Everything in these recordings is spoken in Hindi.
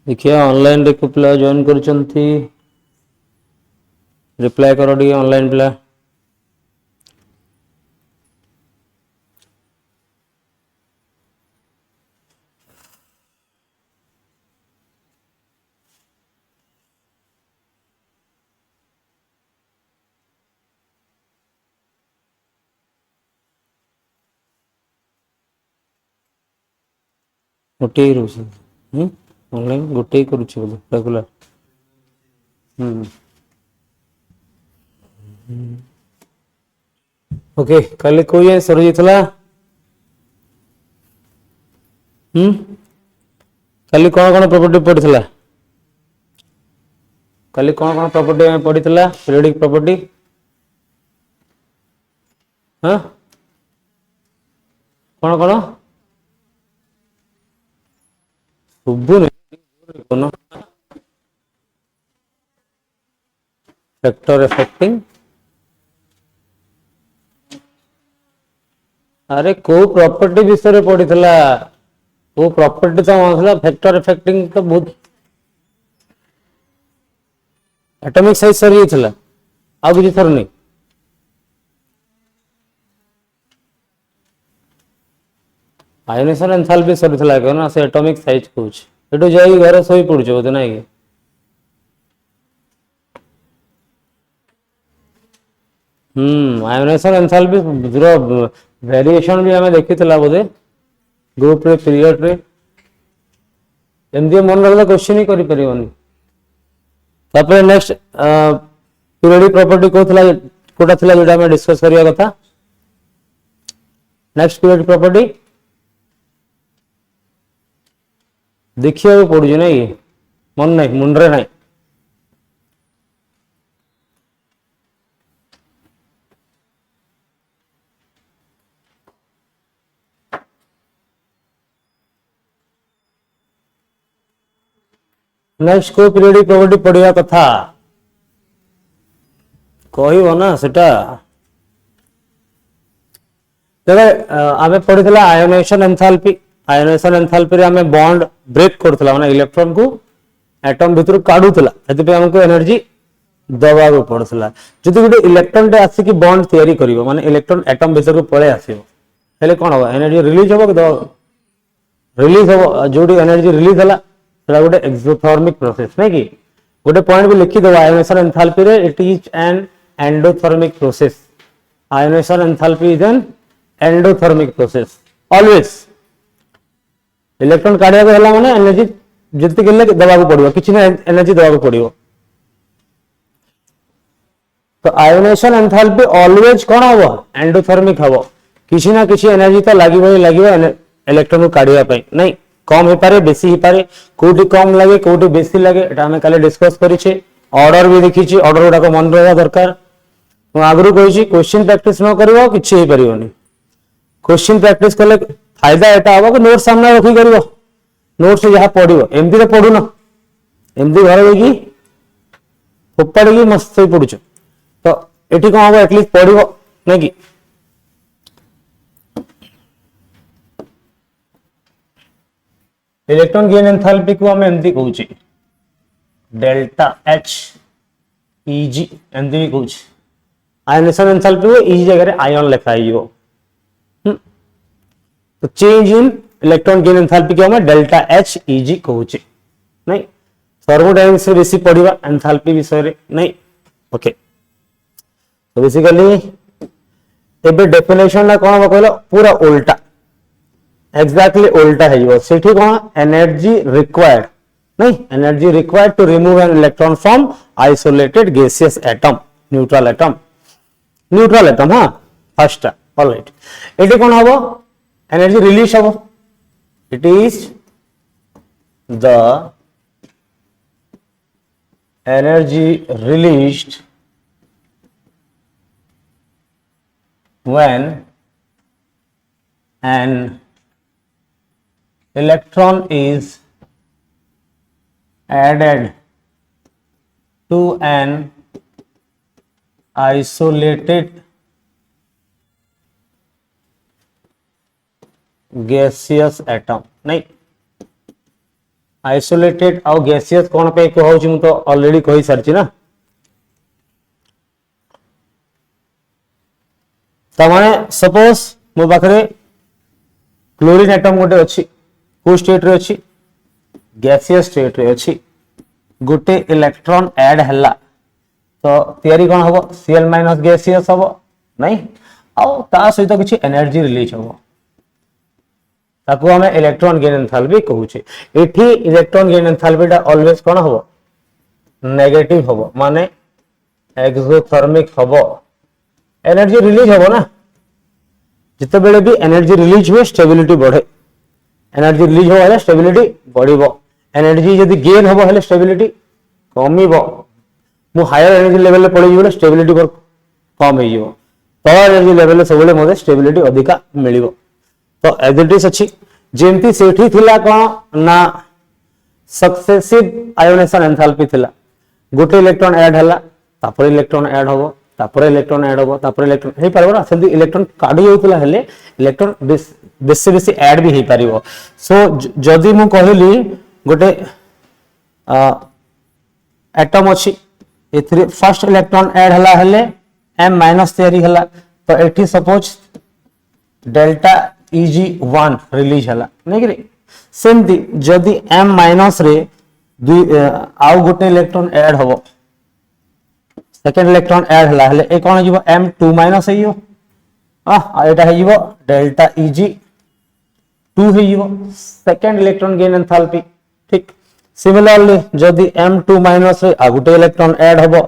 देखिए ऑनलाइन देखो पिला जॉइन करचंती रिप्लाई करो डी ऑनलाइन पिला गोटे ही रोज ऑनलाइन गोटे ही करूछ बोले रेगुलर ओके कल कोई है सर जीतला कल कौन कौन प्रॉपर्टी पढ़ी कल कौन कौन प्रॉपर्टी पढ़ी पीरियडिक प्रॉपर्टी हाँ कौन कौन शुभुन कौन फैक्टर अफेक्टिंग अरे को प्रॉपर्टी विषय पढ़ी वो प्रॉपर्टी तो मतलब फैक्टर अफेक्टिंग तो बहुत एटॉमिक साइज सर ये आ किसी थर नहीं आयोनेशन एंथैल्पी सरीथला ना से एटॉमिक साइज कहूछ एटू जाई घर सोई पड़छ बोधे ना कि आयोनेशन एंथैल्पी वेरिएशन भी हमें देखी बोधे ग्रुप रे पीरियड रे एमदी मन रखला क्वेश्चन ही करि परिबनी तापर नेक्स्ट पीरियडिक प्रॉपर्टी कोटा थिला जोटा हमें डिस्कस करिया कथा नेक्स्ट पीरियडिक प्रॉपर्टी देखिए पड़ू ना ये मन नहीं मुंडरे नहीं नेक्स्ट को पीरियडिक प्रॉपर्टी पढ़िया कथा कहब ना सेटा देखो आमे पढ़ी आयोनेशन एंथैल्पी रे आमे बॉन्ड ब्रेक करथला माने इलेक्ट्रॉन को एटम भितर काढुथला एते हमको एनर्जी दबा को पड़थला जदि गोटे इलेक्ट्रॉन टे आसी कि बॉन्ड तयारी करिवो माने इलेक्ट्रॉन एटम भितर को पळे आसीबो हेले कोन हो एनर्जी रिलीज होबो कि रिलीज होबो जोडी एनर्जी रिलीज हला सेटा गोटे एक्सोथर्मिक प्रोसेस नै कि गोटे पॉइंट भी लिखि दबो आयोनेशन एंथैल्पी रे it is an endothermic process ionisation enthalpy is an endothermic process always electron काढिया हला माने एनर्जी जति केले दबा को पड़िबो किछि ना एनर्जी दबा को पड़िबो तो आयोनेशन एंथैल्पी ऑलवेज कौन हबो एंडोथर्मिक हबो किछि ना किछि एनर्जी तो लागिबो इलेक्ट्रॉन को काढिया पई नै कम हे पारे बेसी हे पारे कोठी कम लागे कोठी बेसी लागे एटा हमें काले डिस्कस करिछे ऑर्डर भी देखिछि ऑर्डर गुडा को मन रहबा दरकार मु आगरु कहिछि क्वेश्चन प्रैक्टिस न करबो किछि हे परिबोनी क्वेश्चन प्रैक्टिस कले फायदा एटा हबो कि नोट सामने रखि करिवो नोट से जहां पढिवो एमदी रे पढु न एमदी घर होगी फोपाड़ी मस्त ही पड़ुछ तो ये कौन हम एटलिस्ट पढ़ ना कि इलेक्ट्रॉन गेन एंथैल्पी को हम एमती कहूँ डेल्टा एच इजी एमती भी कहूँ आयोनेशन एंथैल्पी को इजी जगह आयन लिखाई तो change in electron gain enthalpy को हम डेल्टा एच इजी कहूँ नहीं थर्मोडायनामिक्स बेसी पढ़ा एंथैल्पी विषय नहीं ओके तो बेसिकली एबे डेफिनेशन ना कौन कहलो पूरा उल्टा एक्जेक्टली उल्टा है सेठी कौन एनर्जी रिक्वायर्ड नहीं energy required to remove an electron from isolated gaseous atom neutral atom हाँ फर्स्ट ऑलराइट एटी कौन हबो एनर्जी रिलीज हबो it is the energy released when an electron is added to an isolated gaseous atom नहीं आइसोलेटेड आउ गैसियस कौन पे कहूँ मु तो ऑलरेडी कही सारी ना तमाने सपोज मो पाखरे क्लोरीन एटम गोटे अच्छी को स्टेट रे अच्छी गैसियस स्टेट रे अच्छी गोटे इलेक्ट्रॉन ऐड हला तो तयारी कौन हम Cl माइनस गैसियस हम नहीं आउ ता सहित किसी एनर्जी रिलीज हम ताकू हमें इलेक्ट्रॉन गेन एंथैल्पी कहूचे एठी इलेक्ट्रॉन गेन एंथैल्पी टा ऑलवेज कौन हम नेगेटिव हम माने एक्सोथर्मिक हम एनर्जी रिलीज हम ना जिते बेले भी एनर्जी रिलीज हुए स्टेबिलिटी बढ़े एनर्जी रिलीज हो स्टेबिलिटी बढ़िबो एनर्जी जदि गेन हम हेले स्टेबिलिटी कमिबो मु हायर एनर्जी लेवल पड़े जीवो स्टेबिलिटी पर कम हो जीवो तो एनर्जी लेवल सब मते स्टेबिलिटी अधिका मिलिबो तो एज इट इज अछि जेंती सेठी थिला कोन ना सक्सेसिव आयोनेशन एंथैल्पी थिला गोटे इलेक्ट्रॉन ऐड हला तापर इलेक्ट्रॉन ऐड होबो तापर इलेक्ट्रॉन ऐड होबो तापर इलेक्ट्रॉन हे परबो ना सेंती इलेक्ट्रॉन काढी होतला हेले इलेक्ट्रॉन बेसी बेसी ऐड भी हे परिबो सो जदी मु कहली गोटे एटम अछि एथरे फर्स्ट इलेक्ट्रॉन ऐड हला हेले m माइनस तयारी हला तो एठी सपोज डेल्टा Eg1 रिलीज हला नै कि सेमती जदी m माइनस रे आउ गोटे इलेक्ट्रॉन ऐड हबो सेकंड इलेक्ट्रॉन ऐड हला हले ए कोन जीवो m2 माइनस हेइयो एटा हेइयो डेल्टा Eg2 हेइयो सेकंड इलेक्ट्रॉन गेन एंथैल्पी ठीक सिमिलरली जदी m2 माइनस रे आ गोटे इलेक्ट्रॉन ऐड हबो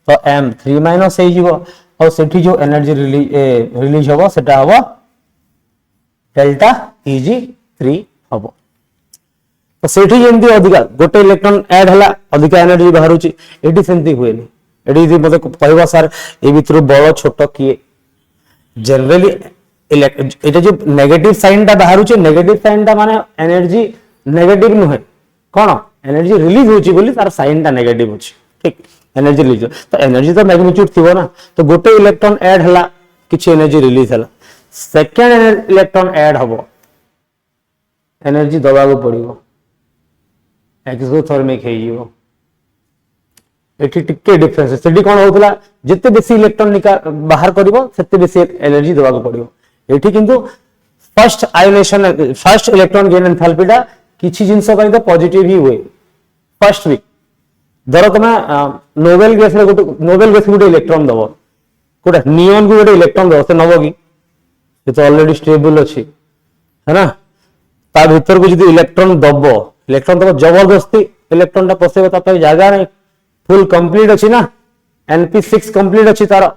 तो m3 माइनस हेइयो और सेठी जो एनर्जी रिलीज हबो सेटा हबो डेल्टा Eg3 हबो तो सेठी जेंती अधिका गोटे इलेक्ट्रॉन ऐड हला अधिका एनर्जी बाहरुची एठी सेंती हुएनी एठी यदि मते कहबा सर ए भितर बड़ छोट किए जनरली एटा जो नेगेटिव साइन ता बाहरुची नेगेटिव साइन ता माने एनर्जी नेगेटिव नुहे कोन एनर्जी रिलीज होची बोली तार साइन ता नेगेटिव होची ठीक एनर्जी रिलीज तो एनर्जी तो मैग्नीट्यूड थिबो ना तो गोटे इलेक्ट्रॉन ऐड हला किछि एनर्जी रिलीज हला सेकंड इलेक्ट्रॉन ऐड हबो एनर्जी दबागो पड़िबो एक्सोथर्मिक हे जीवो एठी टिके डिफरेंस सेठी कोन होतला जत्ते बेसी इलेक्ट्रॉन बाहर करिवो सेते बेसी एनर्जी दबागो पड़िबो एठी किंतु first ionisation first electron gain enthalpy टा किछि जिंस पई तो पॉजिटिव ही हुए फर्स्ट वीक धरो तमे नोबेल गैस रे गोटे इलेक्ट्रॉन दबो कोटा नियॉन को गोटे इलेक्ट्रॉन दबो से नबो की ये तो ऑलरेडी स्टेबल अछि है ना ता भीतर को जदी इलेक्ट्रॉन दबो जबरदस्ती इलेक्ट्रॉन टा पसेबो ता पे जागा नै फुल कंप्लीट अछि ना np6 कंप्लीट अछि तार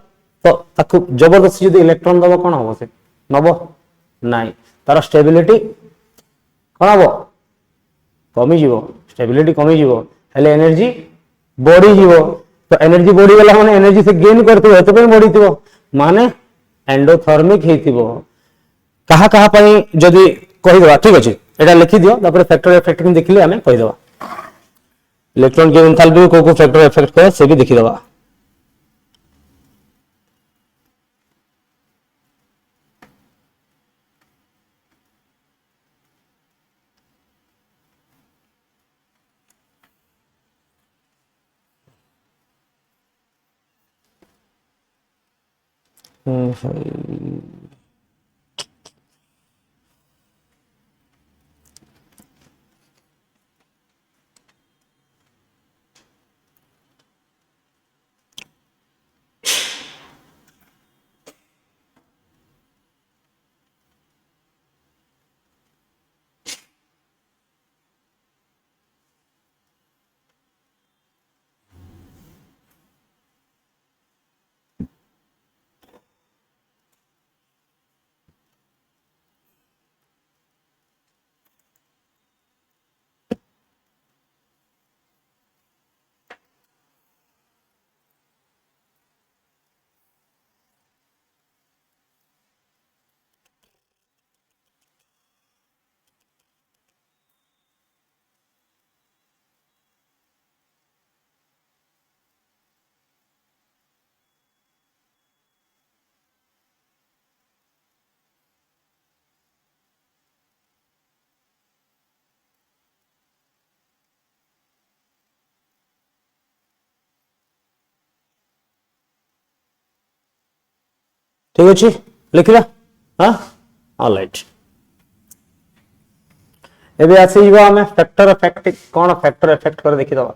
तो ताकू जबरदस्ती जदी इलेक्ट्रॉन दबो कोन हो से नबो नाइ तार स्टेबिलिटी कोन हो कमी जीवो स्टेबिलिटी कमी जीवो हेले एनर्जी बढ़ी जीवो तो एनर्जी बढ़ी गला माने एनर्जी से गेन करथिबो हेते पे बढ़ी थिबो माने एंडोथर्मिक हेतिबो कहा कहा पई जदी कहि दवा ठीक अछि एटा लिखि दियो तापर फैक्टर इफेक्ट किन देखिले हमें कहि दवा इलेक्ट्रॉन गेन एंथैल्पी को फैक्टर इफेक्ट करे से भी देखि दवा ठीक अच्छे लिखला हाँ ऑलराइट एबे आसी आम फैक्टर इफेक्ट कौन फैक्टर इफेक्ट कर देखी दबा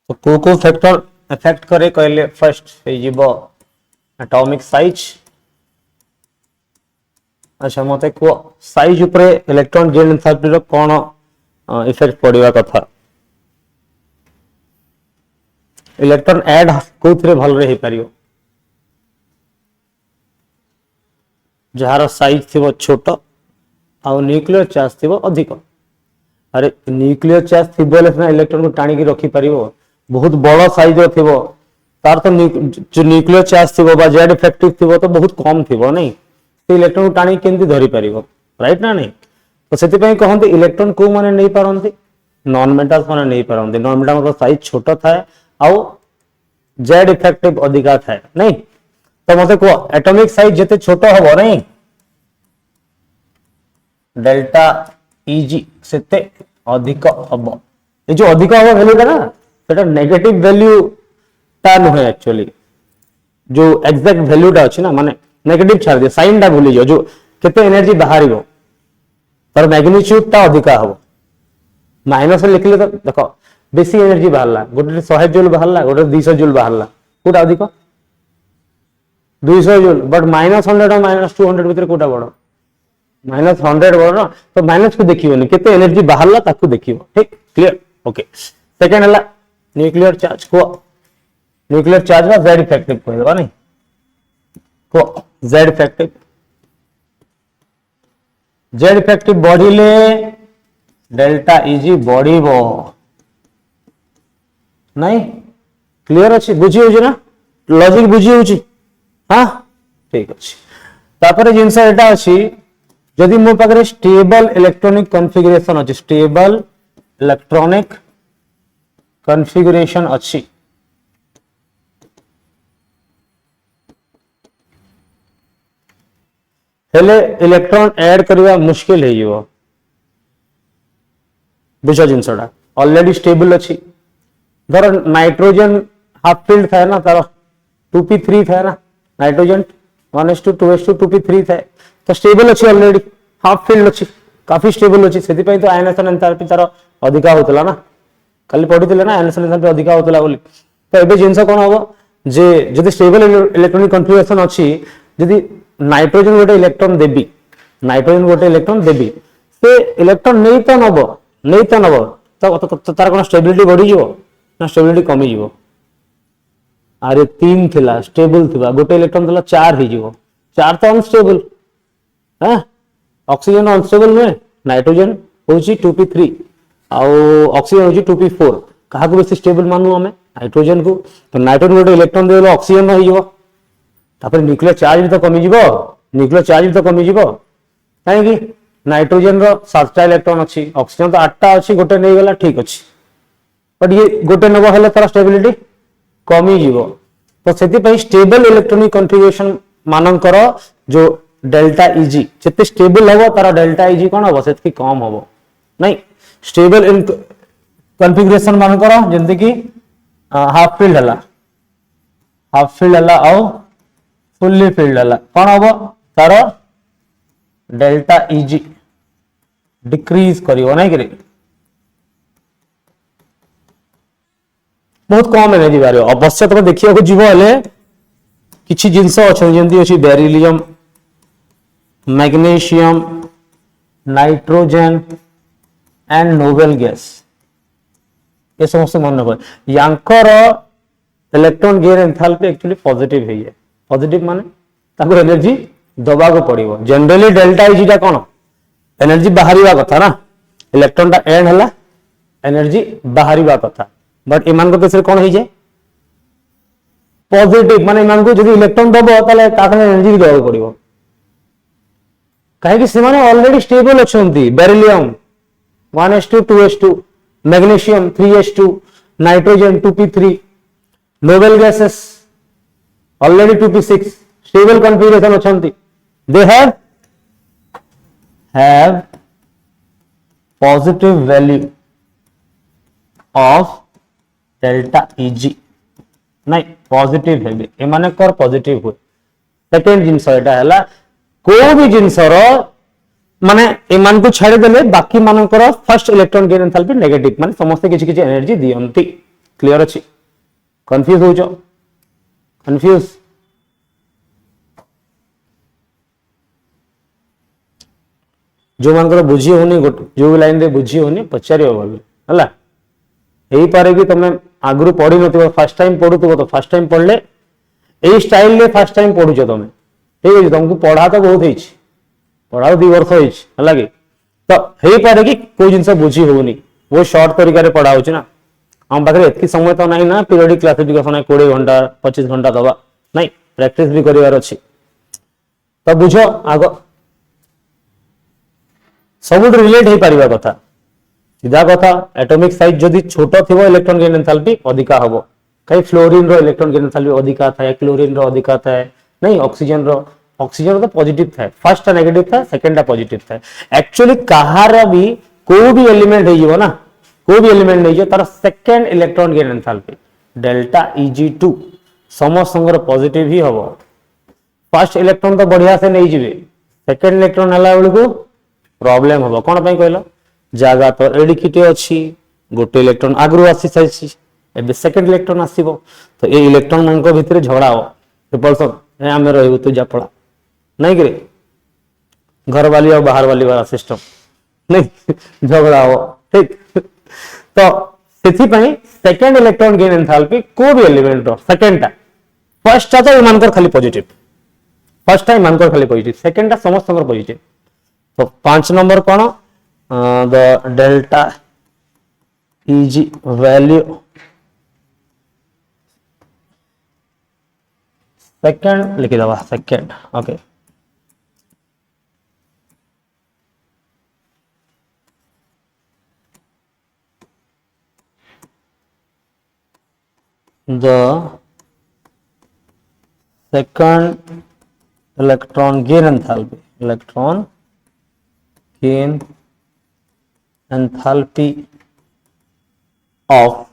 तो को फैक्टर इफेक्ट करे कहले फर्स्ट एटॉमिक साइज अच्छा मते को साइज ऊपर इलेक्ट्रॉन गेन एंथैल्पी रो कोन इफेक्ट पड़िवा कथा इलेक्ट्रॉन ऐड कोथरे भल रे हे परियो जहार साइज थिबो छोट आ न्यूक्लियर चार्ज थिबो अधिक अरे न्यूक्लियर चार्ज थिबो लेना इलेक्ट्रॉन को टाणी की रखी परियो बहुत बड़ साइज थिबो तार तो जो न्यूक्लियर चार्ज थिबो बा जेड इफेक्टिव थिबो तो बहुत कम थिबो नहीं से इलेक्ट्रॉन को टाणी केंती धरि परिबो राइट ना नहीं तो सेति पई कहंती इलेक्ट्रॉन को माने नहीं पारंती नॉन मेटल्स माने नहीं पारंती नॉन मेटल मतलब साइज छोट थाए आ जेड इफेक्टिव अधिका थाए नहीं तो मते को एटॉमिक साइज जते छोट हबो नहीं डेल्टा ईजी सेते अधिक हबो ए जो अधिक हबो वैल्यू ना सेटा नेगेटिव वैल्यू ता नुहे एक्चुअली जो एग्जैक्ट वैल्यू टा अछि ना माने नेगेटिव छाड़ दे साइन टा भूली जो केते एनर्जी बाहरिबो पर मैग्नीट्यूड ता अधिका हबो माइनस लिखले तो देखो बेसी एनर्जी बाहरला गोटे 100 जूल बाहरला गोटे 200 जूल बाहरला कोटा अधिक 200 जूल बट -100 और -200 भीतर कोटा बड़ -100 बड़ ना तो माइनस को देखिबोनी केते एनर्जी बाहरला ताकू देखिबो ठीक क्लियर ओके सेकंड हला न्यूक्लियर चार्ज को न्यूक्लियर चार्ज बा जेड इफेक्टिव कहबा नहीं को जेड इफेक्टिव बढ़िले डेल्टा इजी बढ़िबो नहीं क्लियर अच्छी बुझी होची ना लॉजिक बुझी होची हाँ ठीक अच्छी तापर जिनसा एटा अच्छी जदि मो पाखरे स्टेबल इलेक्ट्रॉनिक कॉन्फ़िगरेशन अच्छी स्टेबल इलेक्ट्रॉनिक कॉन्फ़िगरेशन अच्छी हेले इलेक्ट्रॉन ऐड करवा मुश्किल है यो बुझा जिनसटा ऑलरेडी स्टेबल अच्छी धर नाइट्रोजन हाफ फील्ड था ना तार 2p3 था ना नाइट्रोजन 1s2 2s2 2p3 था तो स्टेबल अच्छी ऑलरेडी हाफ फील्ड अच्छी काफी स्टेबल अच्छी सेति पई तो आयनेशन एंथैल्पी तार अधिका होतला ना खाली पढितले ना आयनेशन एंथैल्पी अधिका होतला बोली तो एबे जिंस कोन होबो जे जदि स्टेबल इलेक्ट्रॉनिक कॉन्फ़िगरेशन अच्छी जदि नाइट्रोजन गोटे इलेक्ट्रॉन देबी से इलेक्ट्रॉन नहीं तो नबो तो तार कोन स्टेबिलिटी बढ़ी जीवो ना स्टेबिलिटी कमी जीवो अरे 3 थिला स्टेबल थिबा गोटे इलेक्ट्रॉन थिला 4 ही जीवो 4 तो अनस्टेबल हां ऑक्सीजन अनस्टेबल नुहे नाइट्रोजन होची 2p3 आउ ऑक्सीजन होची 2p4 कहा को बेसी स्टेबल मानू हमें नाइट्रोजन को तो नाइट्रोजन गोटे इलेक्ट्रॉन देलो ऑक्सीजन रही जीवो तापर न्यूक्लियर चार्ज तो कमी जीवो काहे कि नाइट्रोजन रो 7टा इलेक्ट्रॉन अछि ऑक्सीजन तो 8टा अछि गोटे नै गला ठीक अछि बट ये गोटे नबो हले तार स्टेबिलिटी कमी जीवो तो सेति पई स्टेबल इलेक्ट्रॉनिक कॉन्फ़िगरेशन मानकर जो डेल्टा इजी जते स्टेबल हबो तार डेल्टा इजी कोन हबो सेति कम हबो नहीं स्टेबल इन कॉन्फ़िगरेशन मानकर जंते कि हाफ फील्ड हला और फुल्ली फील्ड हला कोन हबो तार डेल्टा इजी डिक्रीज करियो नहीं कि बहुत कम एनर्जी बारे अवश्य तुम देखिया को जीव हेले किछि जिंस अछि जेंती अछि beryllium magnesium nitrogen and noble gas ये समस्त मन रखो यांकर electron gain enthalpy actually positive है पॉजिटिव माने ताको एनर्जी दबा को पड़िबो जनरली डेल्टा इजी टा कोन एनर्जी बाहरिवा कथा ना इलेक्ट्रॉन टा एंड हला एनर्जी बाहरी कथा बट एमान को केस कौन हो जाए पॉजिटिव माने एमान को जब इलेक्ट्रॉन दबो ताले ताकने एनर्जी देवा पड़िबो कहीं से माने ऑलरेडी स्टेबल अछंती beryllium 1s2 2s2 magnesium 3s2 nitrogen 2p3 noble gases already 2p6 stable configuration अछंती they have positive value of delta Eg नहीं पॉजिटिव है एमाने कर पॉजिटिव हुए सेकेंड जिनस एटा हला को भी जिनस रो माने एमान को छाड़ी देले बाकी मानकर first electron gain enthalpy negative माने समस्त किछि किछि एनर्जी दियंती क्लियर अछि कंफ्यूज हो जाओ कंफ्यूज जो मानकर बुझी होनी जो लाइन रे बुझी होनी पचारियो भाबी हला एही पारे कि तमे आगरु पढ़ी नथिबो फर्स्ट टाइम पढुतबो तो फर्स्ट टाइम पढ़ले एही स्टाइल रे फर्स्ट टाइम पढुछ तमे ठीक है तुमको पढ़ा तो बहुत होइछ पढ़ा 2 वर्ष होइछ हला कि तो हेई पारे कि कोई जिंस बुझी होनी वो शॉर्ट तरीका रे पढ़ा होछ ना हम पाखरे एतकी समय तो नहीं ना पीरियडिक क्लासिफिकेशन 20 घंटा 25 घंटा दबा नहीं प्रैक्टिस भी करिवार अछि तो बुझो आगो सब रिलेट हो पारिबा कथा सीधा कथा एटॉमिक साइज जदि छोट थिबो इलेक्ट्रॉन गेन एंथैल्पी अधिका हबो कई फ्लोरीन रो इलेक्ट्रॉन गेन एंथैल्पी अधिका थाए क्लोरीन रो अधिका थाए नहीं ऑक्सीजन तो पॉजिटिव थाए फर्स्ट नेगेटिव थाए सेकंड पॉजिटिव थाए एक्चुअली कहार भी को भी एलिमेंट हेइबो ना को भी एलिमेंट हेइजो तार second electron gain enthalpy delta Eg2 समस्त पॉजिटिव ही हबो फर्स्ट इलेक्ट्रॉन तो बढ़िया से नहीं जिवे सेकंड इलेक्ट्रॉन हला बेल को प्रॉब्लम हबो कोन पई कहलो जागा तो एडिकिटे अछि गोटे इलेक्ट्रॉन आगरु आसी साइछि एबे सेकंड इलेक्ट्रॉन आसीबो तो ए इलेक्ट्रॉन मन को भितरे झगड़ा हो रिपल्सन ए हमें रहउ तो जापड़ा नहीं करे घर वाली और बाहर वाली वाला सिस्टम नहीं झगड़ा हो ठीक तो सेथि पई सेकंड इलेक्ट्रॉन गेन एंथैल्पी को भी एलिमेंट रो सेकंड टा फर्स्ट टा तो मानकर खाली पॉजिटिव फर्स्ट टाइम मानकर खाली पॉजिटिव सेकंड टा समस्त पॉजिटिव तो 5 नंबर कौन the delta Eg value second लिखी दबा second okay the second electron gain enthalpy enthalpy of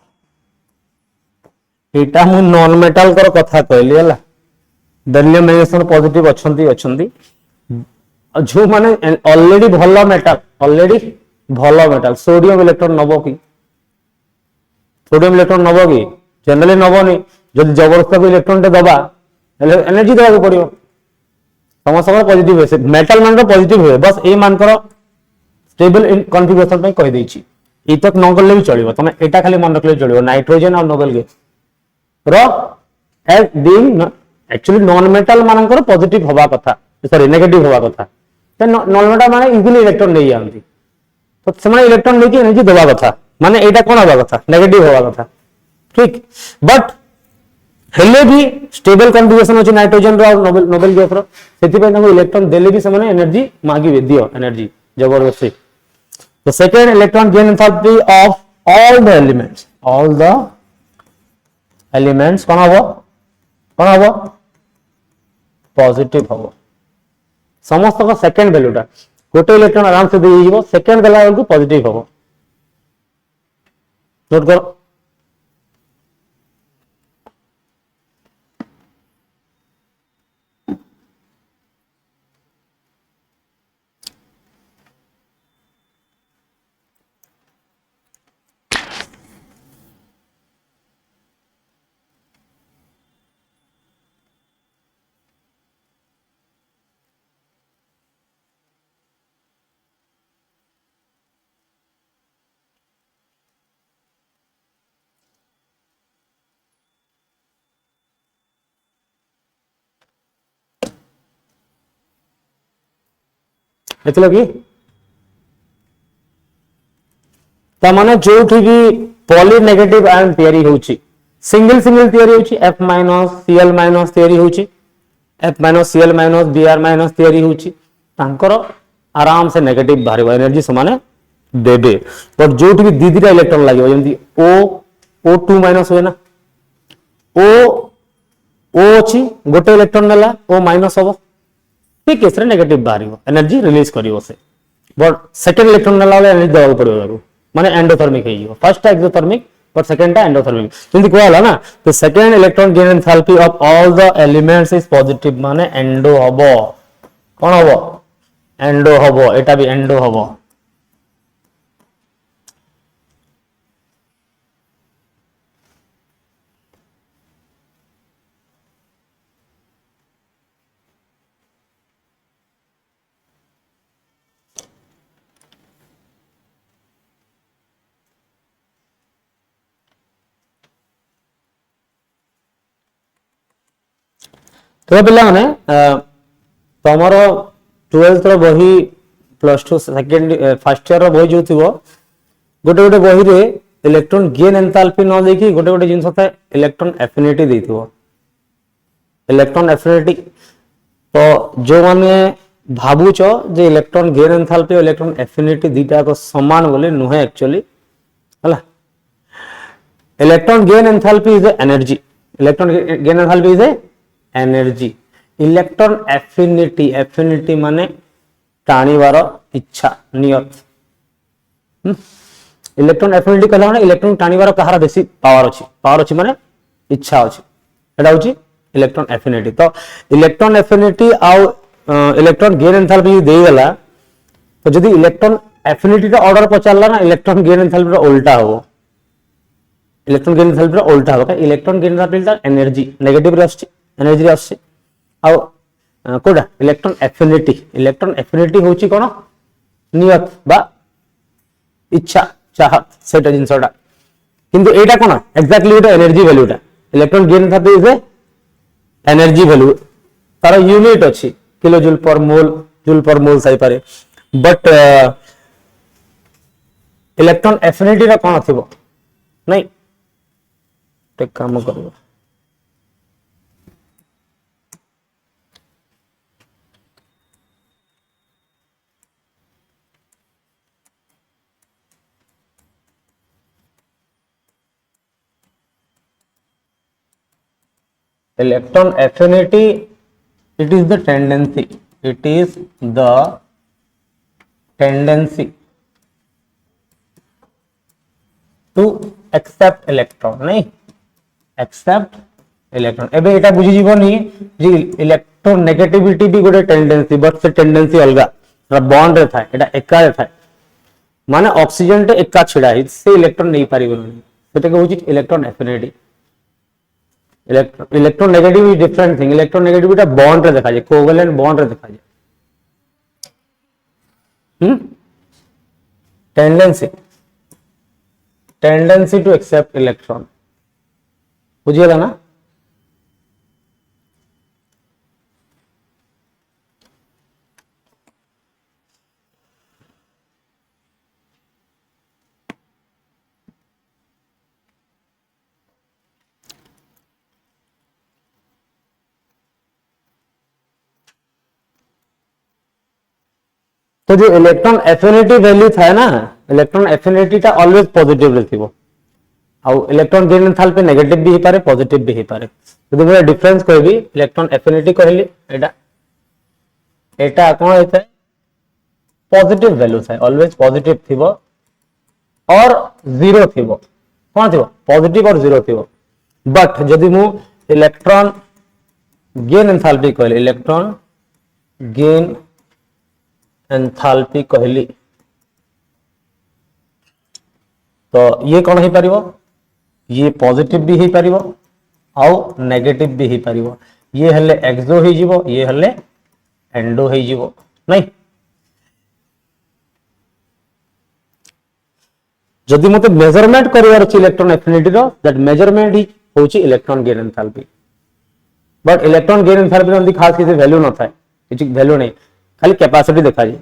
एटा मु नॉन मेटल कर कथा कहली हला बेरिलियम मैग्नीशियम पॉजिटिव अछंती जो माने ऑलरेडी भलो मेटल सोडियम इलेक्ट्रॉन नबो की सोडियम इलेक्ट्रॉन नबो की जनरली नबोनी जब जबरदस्ती इलेक्ट्रॉन टे दबा एनर्जी देवा पड़ियो समस्त पॉजिटिव है मेटल मान पॉजिटिव हुए बस ए मान स्टेबल इन कॉन्फ़िगरेशन पे कहि देछि ई तक न करले भी चलिबो तमे एटा खाली मन रखले चलिबो नाइट्रोजन और नोबेल गैस रो as being actually non metal मानकर पॉजिटिव होबा कथा सॉरी नेगेटिव होबा कथा त नॉन मेटल माने इजीली इलेक्ट्रॉन ले जानती तो समान इलेक्ट्रॉन लेके एनर्जी देबा कथा माने एटा कोन होबा कथा नेगेटिव होबा कथा ठीक बट हेले भी स्टेबल कॉन्फ़िगरेशन अछि नाइट्रोजन रो नोबेल गैस रो सेति पे ताको इलेक्ट्रॉन देले भी समान एनर्जी मांगी दियो एनर्जी जबरदस्ती the second electron gain enthalpy of all the elements कौन हबो पॉजिटिव हबो समस्त का सेकंड वैल्यू टा गोटे इलेक्ट्रॉन आराम से दे जीवो सेकंड देला को पॉजिटिव हबो नोट करो देखलो कि ता माने जोठी भी पॉली नेगेटिव आयन तयारी होची सिंगल सिंगल तयारी होची F- Cl- तयारी होची F- Cl- Br- तयारी होची तांकर आराम से नेगेटिव बाहर एनर्जी समान देबे बट जोठी भी दी दिटा इलेक्ट्रॉन लागो जेंती O2- होय ना O अछि गोटे इलेक्ट्रॉन नेला O- हबो ठीक केस रे नेगेटिव बाहर एनर्जी रिलीज करिवो से बट सेकंड इलेक्ट्रॉन नेला वाला एनर्जी देबा पड़िबो माने एंडोथर्मिक हेइयो फर्स्ट एक्सोथर्मिक बट सेकंड टा एंडोथर्मिक जेंती कहला ना तो second electron gain enthalpy of all the elements is positive माने एंडो हबो कोन हबो एंडो हबो एटा भी एंडो हबो तो पिला माने तमरो 12th रो बही प्लस 2 सेकंड फर्स्ट ईयर रो बही जो थिबो गोटे गोटे बही रे इलेक्ट्रॉन गेन एंथैल्पी न देखि गोटे गोटे जिंस था इलेक्ट्रॉन एफिनिटी देथिबो इलेक्ट्रॉन एफिनिटी तो जो माने भाबुचो जे इलेक्ट्रॉन गेन एंथैल्पी और इलेक्ट्रॉन एफिनिटी दीटा को समान बोले नुहे एक्चुअली हला electron gain enthalpy is energy electron gain enthalpy is energy electron affinity माने टाणीवार इच्छा नियत इलेक्ट्रॉन एफिनिटी कहला माने इलेक्ट्रॉन टाणीवार कहार बेसी पावर अछि माने इच्छा अछि एटा होछि इलेक्ट्रॉन एफिनिटी तो इलेक्ट्रॉन एफिनिटी आउ इलेक्ट्रॉन गेन एंथैल्पी देई गला तो जदी इलेक्ट्रॉन एफिनिटी रा ऑर्डर पचारला ना इलेक्ट्रॉन गेन एंथैल्पी रा उल्टा हो इलेक्ट्रॉन गेन एंथैल्पी रा उल्टा हो इलेक्ट्रॉन गेन एंथैल्पी रा एनर्जी नेगेटिव रे आछि एनर्जी रे आछि आउ कोडा इलेक्ट्रॉन एफिनिटी होची कोन नियत बा इच्छा चाहत सेटा जिंसटा किंतु एटा कोन एक्जेक्टली एटा एनर्जी वैल्यूटा electron gain enthalpy is energy value तार यूनिट अछि किलो जूल पर मोल सही पारे बट इलेक्ट्रॉन एफिनिटी रा कोन थिबो नहीं टे काम करबो electron affinity it is the tendency to accept electron नहीं accept electron एबे एटा बुझी जीवनी जे इलेक्ट्रॉन नेगेटिविटी भी गोटे टेंडेंसी बट से टेंडेंसी अलगा बॉन्ड रे था एटा एका रे था माने ऑक्सीजन टे एका छिडा ही से इलेक्ट्रॉन नहीं पारिबो सेटा के होची electron affinity electron negative is different thing electron negativity bond रे देखा जाय कोवेलेंट बॉन्ड रे देखा जाय टेंडेंसी टू एक्सेप्ट इलेक्ट्रॉन बुझिएगा ना तो जो इलेक्ट्रॉन एफिनिटी वैल्यू था ना इलेक्ट्रॉन एफिनिटी टा ऑलवेज पॉजिटिव रे थिबो आउ इलेक्ट्रॉन गेन एंथैल्पी नेगेटिव भी ही पारे पॉजिटिव भी ही पारे यदि मैं डिफरेंस कहबी इलेक्ट्रॉन एफिनिटी कहली एटा कोन होता है पॉजिटिव वैल्यू था ऑलवेज पॉजिटिव थिबो और जीरो थिबो कोन थिबो पॉजिटिव और जीरो थिबो बट यदि मु इलेक्ट्रॉन गेन एंथैल्पी कहली इलेक्ट्रॉन गेन एंथैल्पी कहली तो ये कौन ही पारिबो ये पॉजिटिव भी ही पारिबो आउ नेगेटिव भी ही पारिबो ये हले एक्सो ही जीवो ये हले एंडो ही जीवो नहीं जदि मते मेजरमेंट करिवार अछि इलेक्ट्रॉन एफिनिटी रो दैट मेजरमेंट ही होची electron gain enthalpy but electron gain enthalpy रो खास किसी वैल्यू न थाए किछि वैल्यू नहीं खाली कैपेसिटी देखा जाए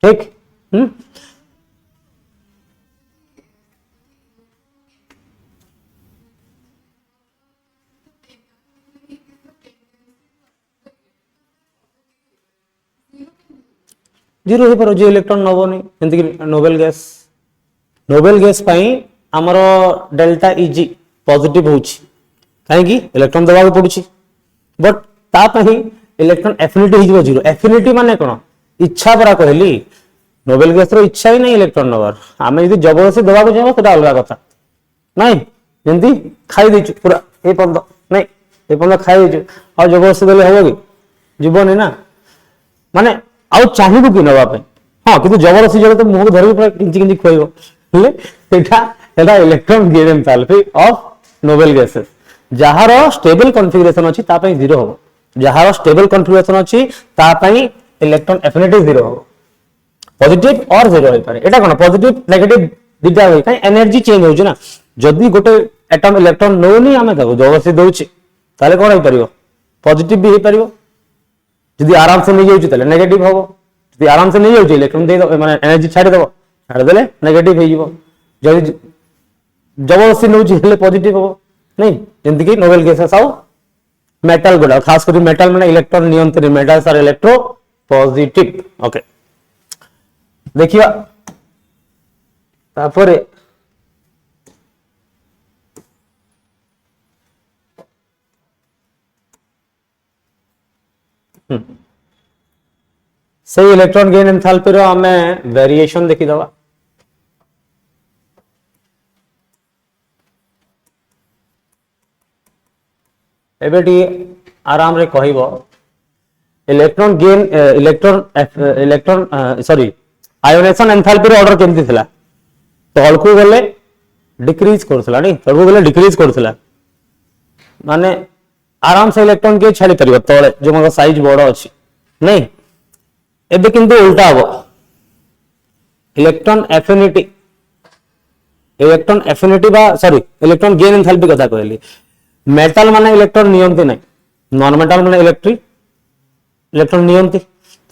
ठीक। जीरो हो पारो जे इलेक्ट्रॉन नबनी जंती कि नोबेल गैस पई हमर डेल्टा इजी पॉजिटिव होची काहे इलेक्ट्रॉन दबा पड़ुची बट ता पई इलेक्ट्रॉन एफिनिटी हिजबो जीरो। एफिनिटी माने कोन इच्छा परा कहली नोबेल गैस रो इच्छा ही नहीं इलेक्ट्रॉन नबर आमे यदि जबरदस्ती दबा को जाबो सेटा अलगा कथा नहीं जंती खाई देछु पूरा ए पंद नहीं ए पंद खाई देछु आ जबरदस्ती देले होबो कि जीवनी ना माने आउ चाहिबो कि नबा पे हां किंतु जबरदस्ती जब तो मुंह धरि पूरा किंची किंची खोइबो ले सेटा एटा electron gain enthalpy of noble gases जहार स्टेबल कॉन्फ़िगरेशन अछि ता पई जीरो हो जहार स्टेबल कॉन्फ़िगरेशन अछि ता पई इलेक्ट्रॉन एफिनिटी जीरो हो पॉजिटिव और जीरो होई पारे एटा कोन पॉजिटिव नेगेटिव दिटा होई काई एनर्जी चेंज होउछ ना जदी गोटे एटम इलेक्ट्रॉन नोनी आमे ताको जबरदस्ती दउछि ताले कोन होई परिबो पॉजिटिव भी होई परिबो जदी आराम से नहीं जाउछि ताले नेगेटिव होबो जदी आराम से नहीं जाउछि इलेक्ट्रॉन दे दो माने एनर्जी छाडी दबो छाडी देले नेगेटिव होई जिवो जदी जबरदस्ती नउछि हेले पॉजिटिव होबो नहीं जंती कि नोबेल गैसेस आउ मेटल गुडा खास करी मेटल माने इलेक्ट्रॉन नियंत्रित metals are electropositive okay देखिया तापरे से इलेक्ट्रॉन गेन एंथैल्पी रो हमें वेरिएशन देखि दवा एबेटी आराम रे कहिबो electron gain electron sorry ionisation enthalpy रो ऑर्डर केमती थिला तळकु गले डिक्रीज करथला नी तळकु गले डिक्रीज करथला माने आराम से इलेक्ट्रॉन के छाडी परिबो तळे जो मगर साइज बड़ अछि नहीं एबे किंतु उल्टा हबो इलेक्ट्रॉन एफिनिटी बा सॉरी इलेक्ट्रॉन गेन एंथैल्पी कथा कहली मेटल माने इलेक्ट्रॉन नियंती नहीं नॉन मेटल माने इलेक्ट्रॉन नियंती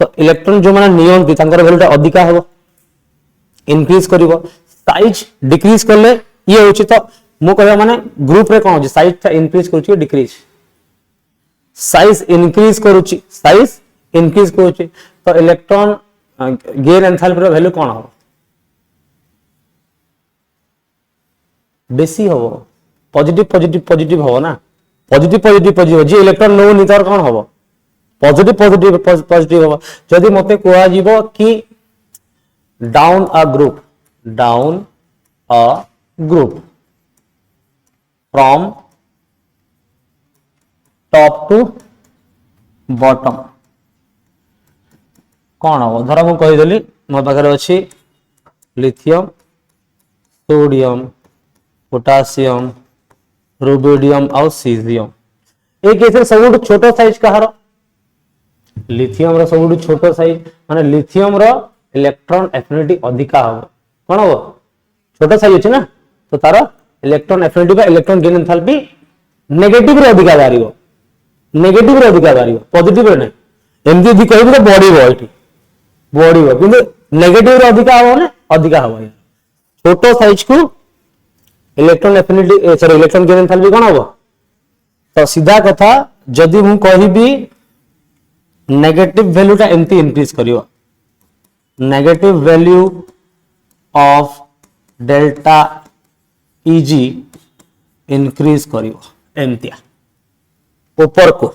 तो इलेक्ट्रॉन जो माने नियंती तांकर वैल्यूटा अधिका हबो इंक्रीज करिवो साइज डिक्रीज करले ये होची तो मु कहबा माने ग्रुप रे कोन होची साइज था इंक्रीज करूची डिक्रीज साइज इंक्रीज करूची तो इलेक्ट्रॉन गेन एंथैल्पी रो वैल्यू कोन हो बेसी हो पॉजिटिव हो ना पॉजिटिव जे इलेक्ट्रॉन नो नितर कोन हो पॉजिटिव हो जदि मते कोआ जीवो कि down a group from top to bottom कौन हम धर मु कहीदेली मो पाखे अच्छी लिथियम सोडियम पोटासियम रुबिडियम और सीजियम एक केस सब छोट साइज कहार लिथियम रो सब छोट साइज माने लिथियम रो इलेक्ट्रॉन एफिनिटी अधिका हो कौन हो छोट साइज अछि ना तो तार इलेक्ट्रॉन एफिनिटी बा इलेक्ट्रॉन गेन एंथैल्पी नेगेटिव रो अधिका बारियो पॉजिटिव रे नै एमती दि कहबो तो बढ़िबो किंतु नेगेटिव रो अधिका हो ना अधिका हो छोट साइज को electron affinity sorry electron gain enthalpy कोन हो तो सीधा कथा जदि हूं कहिबी नेगेटिव वैल्यू टा एमती इंक्रीज करियो नेगेटिव वैल्यू ऑफ डेल्टा इजी इंक्रीज करियो एमतिया ऊपर को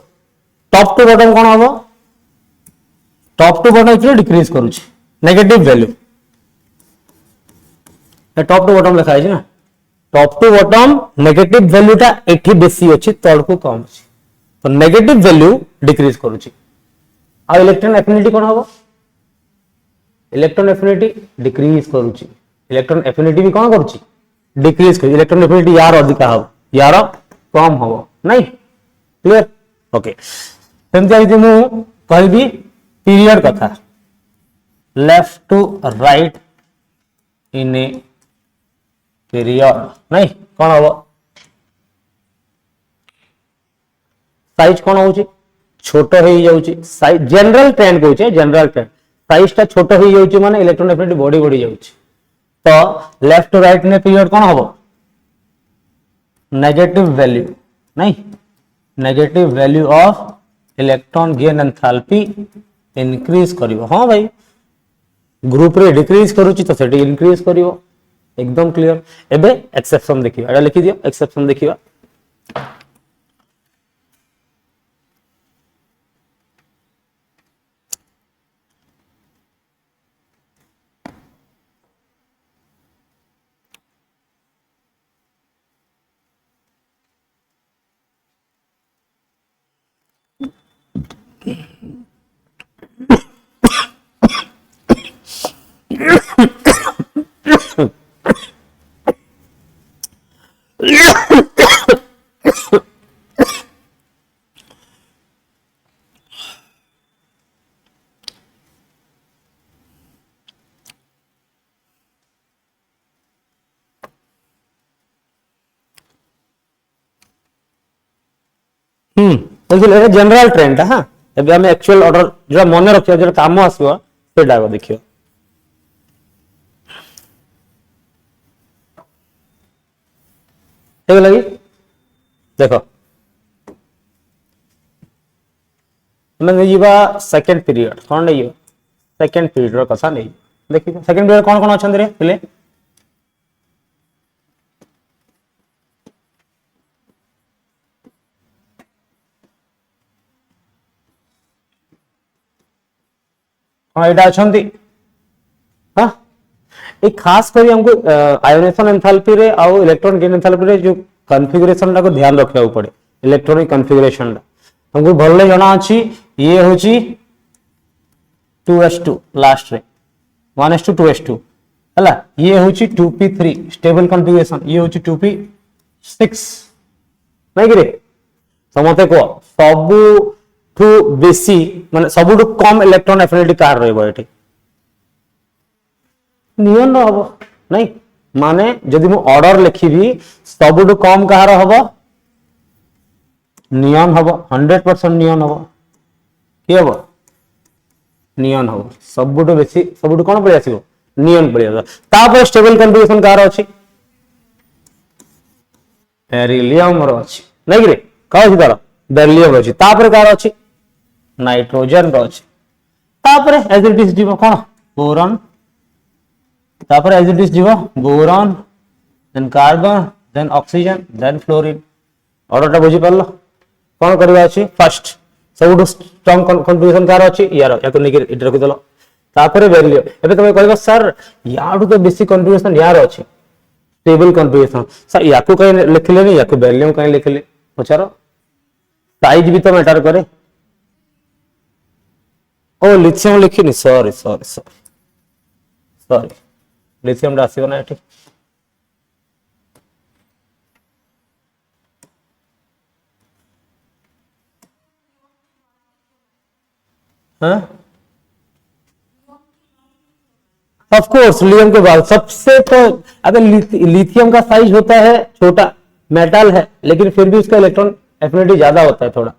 टॉप टू बॉटम कोन हो top to bottom actually decrease करूची negative value top to bottom लिखा है ना top to bottom negative value टा एठी बेसी अछि तळ को कम अछि तो नेगेटिव वैल्यू डिक्रीज करूची आ इलेक्ट्रॉन एफिनिटी कोन हो इलेक्ट्रॉन एफिनिटी डिक्रीज करूची इलेक्ट्रॉन एफिनिटी भी कोन करूची डिक्रीज करूची इलेक्ट्रॉन एफिनिटी यार अधिका हो यार कम हो नहीं क्लियर ओके सेमति आइ मु कहबी पीरियड कथा left to right in a period नहीं कौन हम साइज कौन हो छोट हो जाउची साइज जनरल ट्रेंड कहूचे जनरल ट्रेंड साइज टा छोट हो जाउची माने इलेक्ट्रॉन एफिनिटी बढ़ी बढ़ी जाउची तो लेफ्ट टू राइट ने पीरियड कौन हबो नेगेटिव वैल्यू नहीं negative value of electron gain enthalpy increase करिवो हां भाई ग्रुप रे डिक्रीज करूची तो सेठी इंक्रीज करिवो एकदम क्लियर एबे एक्सेप्शन देखिबा एटा लिखि दियो एक्सेप्शन देखिबा देखिए जनरल ट्रेंड हाँ एबे हम एक्चुअल ऑर्डर जो मन रखियो जो काम आसबो सेटा को देखियो ठीक लगी देखो मैं जीवा सेकंड पीरियड कौन नहीं सेकंड पीरियड रो कसा नहीं देखिए सेकंड पीरियड कौन कौन अछन रे पिले हाँ एटा अछंती हाँ एक खास करी हमको आयोनेशन एंथैल्पी रे और इलेक्ट्रॉन गेन एंथैल्पी रे जो कॉन्फ़िगरेशन टा को ध्यान रखिया पड़े इलेक्ट्रॉनिक कॉन्फ़िगरेशन टा हमको भल्ले जणा अछि ये होची 2s2 लास्ट रे 1s2 2s2 हला ये होची 2p3 स्टेबल कॉन्फ़िगरेशन ये होची 2p6 नहीं रे समते को सबु ठू बेसी माने सबुठू कम इलेक्ट्रॉन एफिनिटी कार रहबो एठी नियन हबो नहीं माने जदि मु ऑर्डर लिखिबी सबुठू कम कहार हबो नियन हबो 100% नियन हबो की हबो नियन हबो सबुठू बेसी सबुठू कोन पळि आसीबो नियन पळि आसीबो तापर स्टेबल कॉन्फ़िगरेशन कार अछि बेरिलियम रो अछि नहीं रे का अछि तार बेरिलियम रो अछि तापर कार अछि नाइट्रोजन रो अछि तापर एज इट इज जीवो कोन बोरॉन तापर एज इट इज जीवो boron then carbon then oxygen then fluorine order टा बुझी परलो कोन करबा अछि फर्स्ट सबुठू स्ट्रांग कॉन्फ़िगरेशन कार अछि यार याको नेके इट रखि देलो तापर बेरिलियम एबे तमे कहबो सर याडू तो बेसी कॉन्फ़िगरेशन यार अछि स्टेबल कॉन्फ़िगरेशन सर याको कहीं लिखले नहीं याको बेरिलियम कहीं लिखले पचारो साइज भी तो मैटर करे ओ लिथियम लिखिनी sorry sorry sorry sorry lithium रा आसीबो ना एठी हां ऑफ कोर्स लिथियम के बाद सबसे तो अगर लिथियम का साइज होता है छोटा मेटल है लेकिन फिर भी उसका इलेक्ट्रॉन एफिनिटी ज्यादा होता है थोड़ा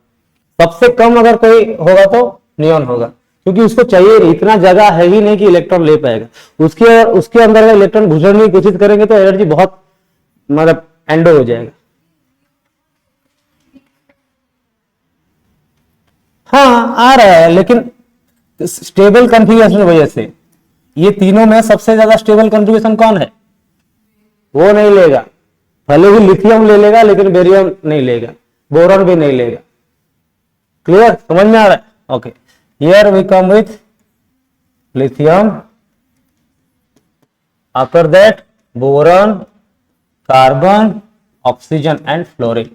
सबसे कम अगर कोई होगा तो नियॉन होगा क्योंकि उसको चाहिए इतना जगह है ही नहीं कि इलेक्ट्रॉन ले पाएगा उसके उसके अंदर अगर इलेक्ट्रॉन घुसड़ने की कोशिश करेंगे तो एनर्जी बहुत मतलब एंडो हो जाएगा हाँ आ रहा है लेकिन स्टेबल कॉन्फ़िगरेशन की वजह से ये तीनों में सबसे ज्यादा स्टेबल कॉन्फ़िगरेशन कौन है वो नहीं लेगा भले ही लिथियम ले लेगा लेकिन बेरियम नहीं लेगा बोरॉन भी नहीं लेगा क्लियर समझ में आ रहा है okay here we come with lithium after that boron carbon oxygen and fluorine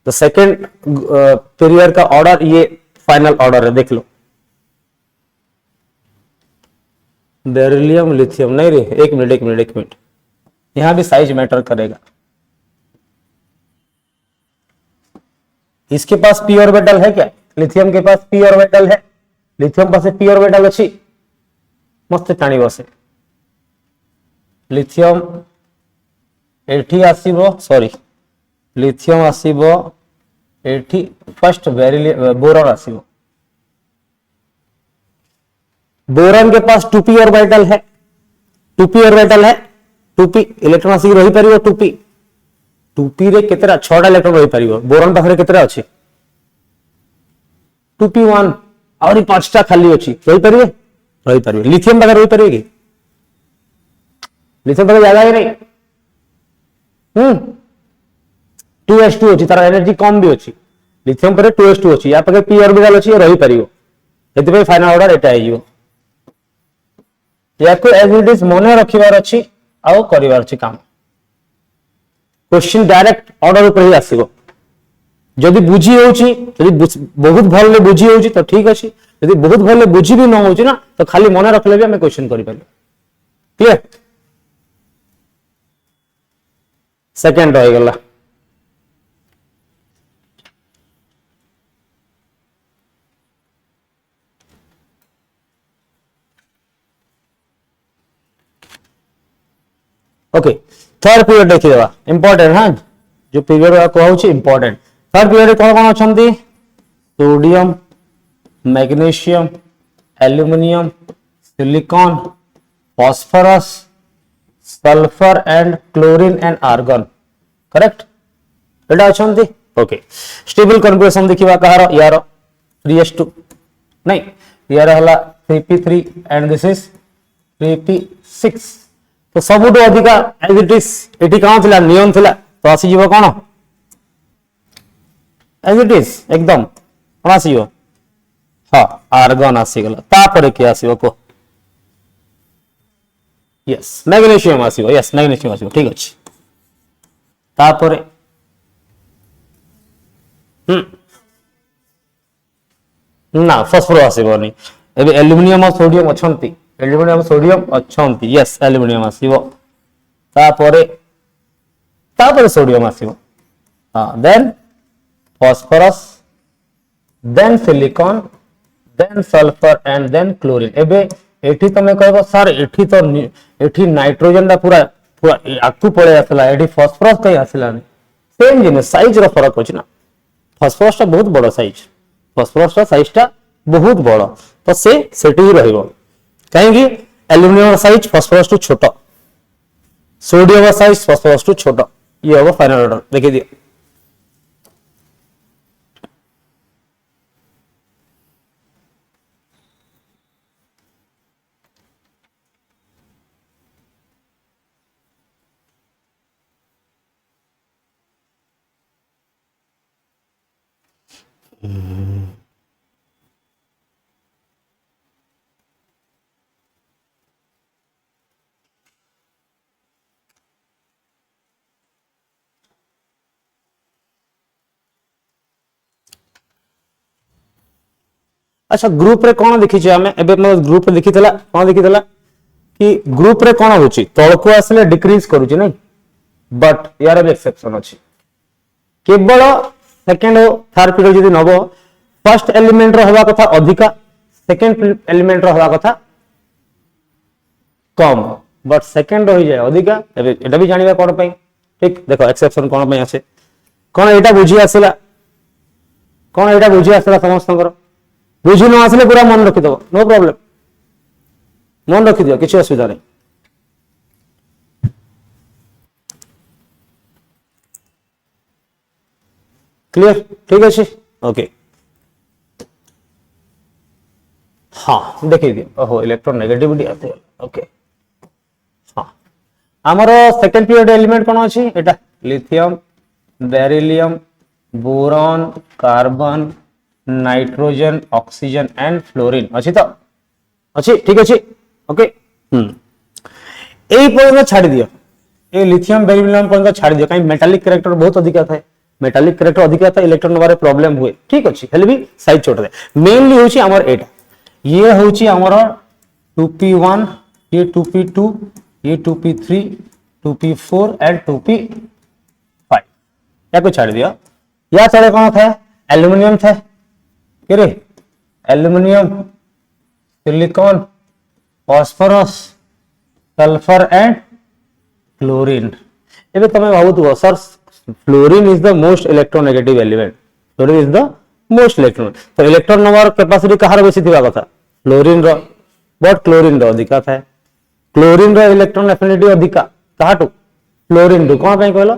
तो सेकेंड पीरियड का ऑर्डर ये फाइनल ऑर्डर है देख लो बेरिलियम लिथियम नहीं रे एक मिनट यहां भी साइज मैटर करेगा इसके पास पी ऑर्बिटल है क्या लिथियम के पास पी ऑर्बिटल है लिथियम पास पी ऑर्बिटल अच्छी मस्त टाणी बसे लिथियम एठी आसीबो सॉरी लिथियम आसीबो एठी फर्स्ट बेरिलियम बोरॉन आसीबो बोरॉन के पास 2p ऑर्बिटल है, 2p ऑर्बिटल है, 2p इलेक्ट्रॉन आसी रही परिबो 2p 2p रे केतेरा 6टा इलेक्ट्रॉन रही परिबो। बोरॉन पाखरे केतेरा अछि 2p1 और 5टा खाली अछि रही परिबे, रही परिबे। लिथियम पाखरे रही परिबे कि लिथियम पाखरे ज्यादा ही नहीं 2s2 अछि, तार एनर्जी कम भी अछि। लिथियम पर 2s2 अछि, या पाखरे p ऑर्बिटल अछि रही परिबो, एति पे फाइनल ऑर्डर एटा आइयो। याको एज इट इज मने रखिबार अछि आउ करिवार अछि काम। क्वेश्चन डायरेक्ट ऑर्डर ऊपर ही आसीबो। जदि बुझी होउची, जदि बहुत भले बुझी होउची तो ठीक अछि, जदि बहुत भले बुझी भी न होउची ना तो खाली मने रखले भी हमें क्वेश्चन करि पाले। क्लियर? सेकंड रह गला। ओके, थर्ड पीरियड देखि देबा इंपोर्टेंट। हां, जो पीरियड कहउची इंपोर्टेंट। थर्ड पीरियड कोन कोन अछंती? Sodium, magnesium, aluminium, silicon, phosphorus, sulphur and chlorine and argon. Correct? एटा अछंती। ओके, स्टेबल कॉन्फिगरेशन देखिबा कहार यार 3s2 नहीं, यार हला 3p3 and this is 3p6। तो सबुठु अधिका एज इट इज एठी कौन थिला? नियन थिला। तो आसी जीव कौन एज इट इज एकदम कौन आसीबो? हां, आर्गन आसी गला। तापरे के आसीबो को? यस, मैग्नीशियम आसीबो। यस, मैग्नीशियम आसीबो। ठीक अछि। तापरे ना फॉस्फोरस आसीबोनी। एबे एल्युमिनियम और सोडियम अछंती, एल्युमिनियम सोडियम अछंती। यस, एल्युमिनियम आसीबो। तापरे तापरे सोडियम आसीबो। हां, then phosphorus, then silicon, then sulphur and then chlorine. एबे एठी तमे कहबो सर एठी तो एठी नाइट्रोजन दा पूरा पूरा आकु पळे आसला, एठी फॉस्फोरस कई आसलानी। सेम जिनिस, साइज रो फरक होची ना। फॉस्फोरस ता बहुत बड़ साइज, फॉस्फोरस ता साइज ता बहुत बड़, तो से सेठी ही रहइबो। काहेकि एल्युमिनियम साइज फॉस्फोरस टू छोट, सोडियम साइज फॉस्फोरस टू छोट। ये होगा फाइनल ऑर्डर। देखिए दिए अच्छा, ग्रुप रे कौन देखी आम एबे ग्रुप रे देखीला कौन देखीला कि ग्रुप रे कौन होची तळको आसले डिक्रीज करूची नहीं, बट यार भी एक्सेप्शन अछि। केवल सेकंड थर्ड पीरियड जदी नबो, फर्स्ट एलिमेंट रो हवा कथा अधिका, सेकंड एलिमेंट रो हवा कथा कम, बट सेकंड हो जाए अधिका। एबे एटा भी जानिबा कोन पई। ठीक, देखो एक्सेप्शन कोन पई आसे, कोन एटा बुझी आसला, कोन एटा बुझी आसला समस्तंकर। बुझी न आसले पूरा मन रखि दो, नो प्रॉब्लम, मन रखि दियो, किसी असुविधा नहीं। क्लियर? ठीक अच्छे। ओके, हाँ देखिए दियो। ओहो, इलेक्ट्रॉन नेगेटिविटी आते हैं। ओके, हाँ आमर सेकेंड पीरियड एलिमेंट कौन अच्छी? एटा lithium, beryllium, boron, carbon, nitrogen, oxygen and fluorine अच्छी। तो अच्छी, ठीक अच्छे। ओके, पर्यटन छाड़ दियो, ये लिथियम बेरिलियम पर्यटन छाड़ दियो, कहीं मेटालिक कैरेक्टर बहुत अधिका था, मेटालिक कैरेक्टर अधिका था, इलेक्ट्रॉन नबारे प्रॉब्लम हुए। ठीक अच्छे, हेले भी साइज छोटा है। मेनली होची हमर एटा, ये होची हमर 2p1, ये 2p2, ये 2p3, 2p4 एंड 2p5। या को छाड़ दिया। या चले कौन था? एल्यूमिनियम था, रे aluminium, silicon, phosphorus, sulphur and chlorine. एबे तमे भाबुथबो sir fluorine is the most electronegative element, fluorine is the most electron, तो इलेक्ट्रॉन नंबर कैपेसिटी कहार बेसी थिबा कथा? फ्लोरीन रो। बट क्लोरीन रो अधिका थाए क्लोरीन रो इलेक्ट्रॉन एफिनिटी अधिका काटू फ्लोरीन रो कोन कहलो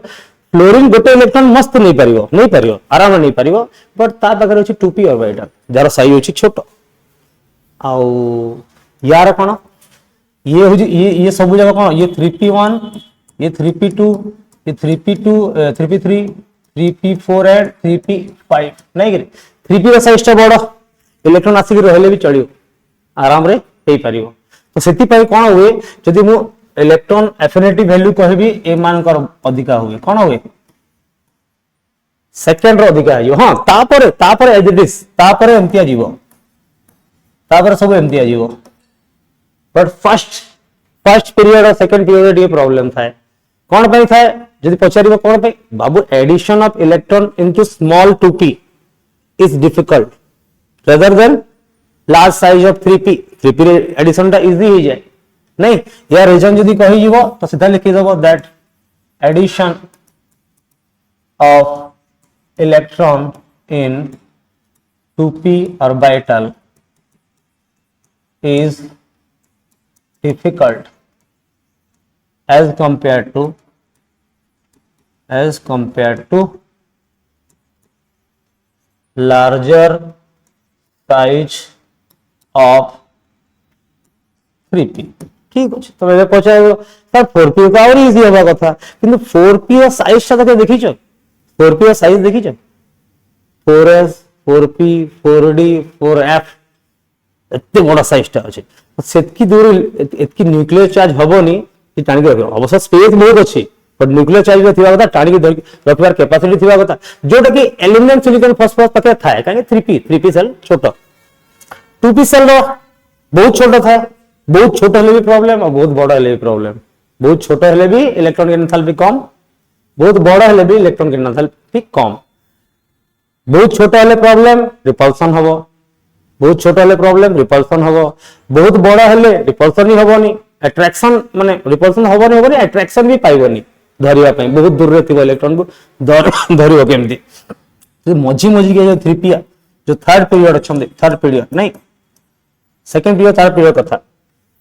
फ्लोरीन गोटे इलेक्ट्रॉन मस्त नहीं परियो आराम नहीं परियो बट ता पाखरे अछि 2p ऑर्बिटल जार साइज अछि छोट आउ यार कोन ये हो ये सब जगह कोन ये 3p1 ये 3p2 ये 3p2 3p3 3p4 and 3p5 नहीं कि 3p रो साइज टा बड़ इलेक्ट्रॉन आसिक रहले भी चलियो आराम रे हेई परियो तो सेति पई कोन हुए जदि मु इलेक्ट्रॉन एफिनिटी वैल्यू कहबी ए मानकर अधिका हुए कोन हुए सेकंड रो अधिका आयो हां तापर एज इट इज तापर एमतिया जीवो तापर सब एमतिया जीवो बट फर्स्ट पीरियड और सेकंड पीरियड ये प्रॉब्लम थाए कोन पई थाए जदि पचारिबो कोन पई बाबू addition of electron into small 2p is difficult rather than large size of 3p addition टा इजी हो जाए नहीं या रीजन जदि कहि जीवो तो सीधा लिखि देबो that addition of electron in 2p orbital is difficult as compared to larger size of 3p ठीक अछि तो मैं पचाइबो सर 4p का और इजी होबा कथा किंतु 4p रो साइज ता के देखिछो 4p रो size देखिछो 4s 4p 4d 4f एते बड़ा साइज ता अछि सेतकी दूर एतकी न्यूक्लियर चार्ज हबोनी कि टाणी के रखो अवश्य स्पेस बहुत अछि बट न्यूक्लियर चार्ज थिबा कथा टाणी के रखबार कैपेसिटी थिबा कथा जोटा कि एल्युमिनियम सिलिकॉन फास्फोरस पके थाए काहे 3p सेल छोटो 2p सेल रो बहुत छोटो थाए बहुत छोट हेले भी प्रॉब्लम और बहुत बड़ा हेले भी प्रॉब्लम बहुत छोट हेले भी इलेक्ट्रॉन की एंथैल्पी कम बहुत बड़ा हेले भी इलेक्ट्रॉन की एंथैल्पी कम बहुत छोट हेले प्रॉब्लम रिपल्सन हबो बहुत छोट हेले प्रॉब्लम रिपल्सन हबो बहुत बड़ा हेले रिपल्सन ही हबोनी अट्रैक्शन माने रिपल्सन हबोनी अट्रैक्शन भी पाइबोनी धरिया पई बहुत दूर रे थिबो इलेक्ट्रॉन को धरियो केमती जो मझी के जो 3p जो थर्ड पीरियड अछंदी थर्ड पीरियड नहीं सेकंड पीरियड थर्ड पीरियड कथा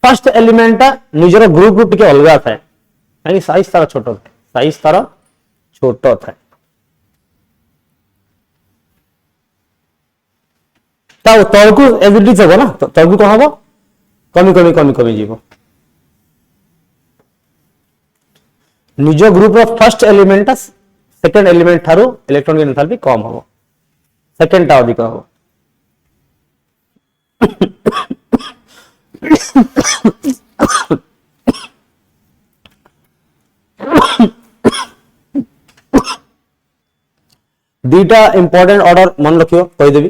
फर्स्ट एलिमेंट निजर ग्रुप रु टिके अलगा थाए यानी साइज तार छोटो थाए साइज तार छोटो थाए ता तळकु एविडिटी जगो ना तळकु कोन हबो कमी जीवो निज ग्रुप रो फर्स्ट एलिमेंट सेकंड एलिमेंट थारु इलेक्ट्रॉन की एंथैल्पी कम हबो सेकंड ता अधिक हबो दीटा इंपोर्टेंट ऑर्डर मन रखियो कहि देबी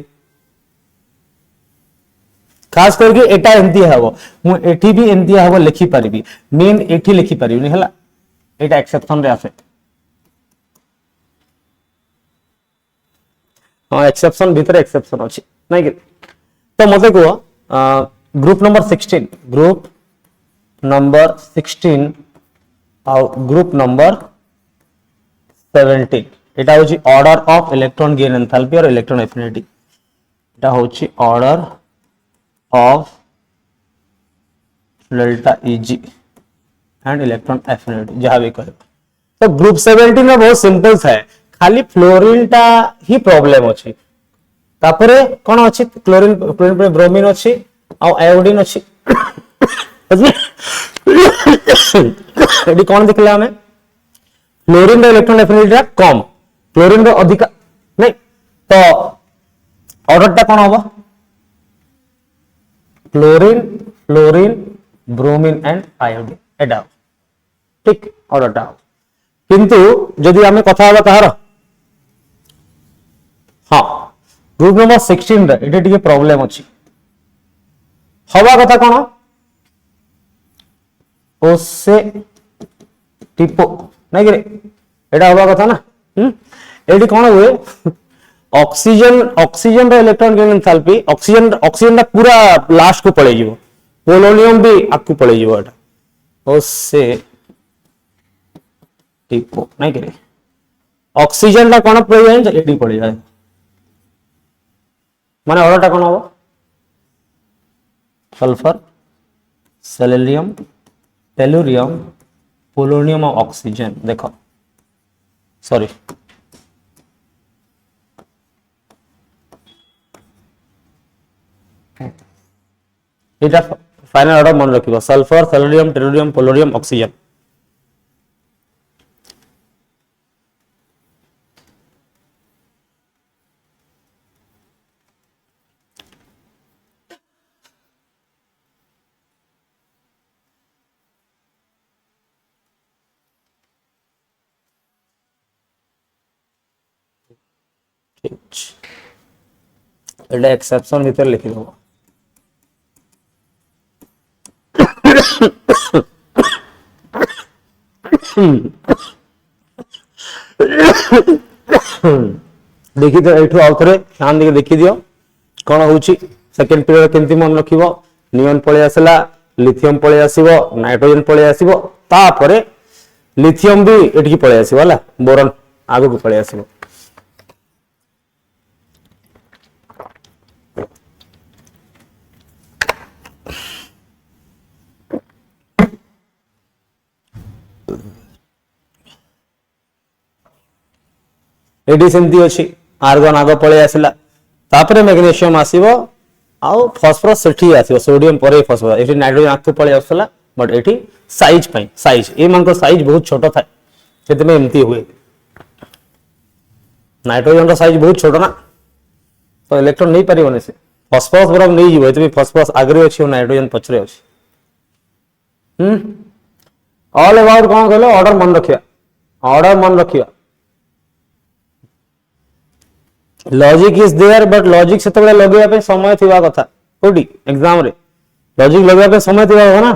खास करके एटा एमती हबो मु एठी भी एमती हबो लिखि परिबी मेन एठी लिखि परिबी हला एटा एक्सेप्शन रे आसे हां एक्सेप्शन भीतर एक्सेप्शन अछि नै कि तो मते को ग्रुप नंबर 16 और ग्रुप नंबर 17 एटा होची order of electron gain enthalpy और इलेक्ट्रॉन एफिनिटी एटा होची order of delta Eg and electron affinity जहां भी कहे तो ग्रुप 17 में बहुत सिंपल है खाली फ्लोरीन टा ही प्रॉब्लम अछि तापरे कोन अछि क्लोरीन पर ब्रोमीन अछि और आयोडीन अछि एडी कोन देखला हमें फ्लोरीन रो इलेक्ट्रॉन एफिनिटी कम क्लोरीन रो अधिक नहीं तो ऑर्डर टा कोन होबो क्लोरीन ब्रोमीन एंड आयोडीन एडा ठीक ऑर्डर टा किंतु जदि हमें कथा हबा ताहार हां ग्रुप नंबर 16 रे एटे टिके प्रॉब्लम अछि हवा कथा कोन ओसे टिपो नहीं रे एटा हवा कथा ना एडी कोन हुए ऑक्सीजन रो इलेक्ट्रॉन गेन एंथैल्पी ऑक्सीजन दा पूरा लास्ट को पळे जीवो पोलोनियम भी आकु पळे जीवो एटा ओसे टिपो नहीं करे ऑक्सीजन दा कोन पळे जाय एडी पळे जाय माने ऑर्डर टा कोन हो सल्फर सेलेनियम, टेलुरियम, पोलोनियम और ऑक्सीजन। देखो सॉरी এটা ফাইনাল অর্ডার মনে রাখিব sulphur, selenium, tellurium, polonium, oxygen. এটা এক্সেপশন ভিতরে লিখি দেব। देखी तो एठू आउथरे ध्यान देके देखी दियो कौन होउची। सेकंड पीरियड केंती मन रखिबो, नियन पळे आसला, लिथियम पळे आसीबो, नाइट्रोजन पळे आसीबो, तापरे लिथियम भी एठी पळे आसीबो हला, बोरन आगो को पळे आसीबो। एडी सेमती अछि, आर्गन आगो पळे आसला, तापरे मैग्नीशियम आसीबो, आउ फास्फोरस सेठी आसीबो, सोडियम परे फास्फोरस। एठी नाइट्रोजन आखु पळे आसला, बट एठी साइज पई साइज ए मान को साइज बहुत छोटो थाए, सेते में एमती हुए। नाइट्रोजन का साइज बहुत छोटो ना, तो इलेक्ट्रॉन नहीं परिबने से फास्फोरस बरम नहीं जीवो, एते फास्फोरस आगरे अछि और नाइट्रोजन पछरे अछि। ऑल अबाउट कोन कहलो ऑर्डर मन रखिया, ऑर्डर मन रखिया। Logic is there, but logic से तबले लगेया पे समय थिबा कथा कोडी एग्जाम रे, लॉजिक लगेया पे समय थिबा हो ना।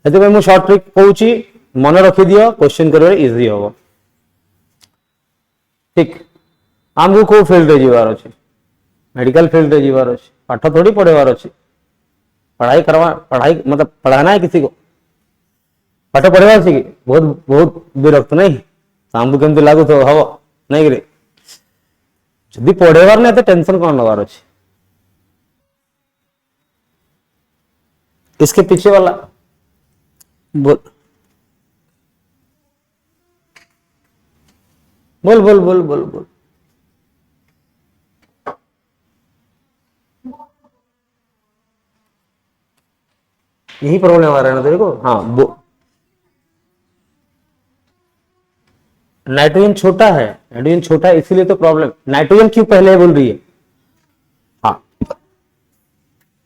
एते पे मु शॉर्ट ट्रिक कहूची, मन रखि दियो, क्वेश्चन करबे इजी होबो। ठीक, हमको को फील्ड रे जीवार अछि, मेडिकल फील्ड रे जीवार अछि, पाठ थोड़ी पढ़ेवार अछि। पढ़ाई करवा, पढ़ाई मतलब पढ़ाना है किसी को, पाठ पढ़ेवार अछि कि बहुत बहुत विरक्त नहीं, हमको केमती लागु तो हबो नहीं रे। जदि पढ़ेवार नहीं तो टेंशन कौन लगार अछि। इसके पीछे वाला बोल बोल बोल बोल बोल बोल यही प्रॉब्लम आ रहा है ना तेरे को। हाँ, नाइट्रोजन छोटा है, नाइट्रोजन छोटा है इसीलिए तो प्रॉब्लम। नाइट्रोजन क्यों पहले बोल रही है? हाँ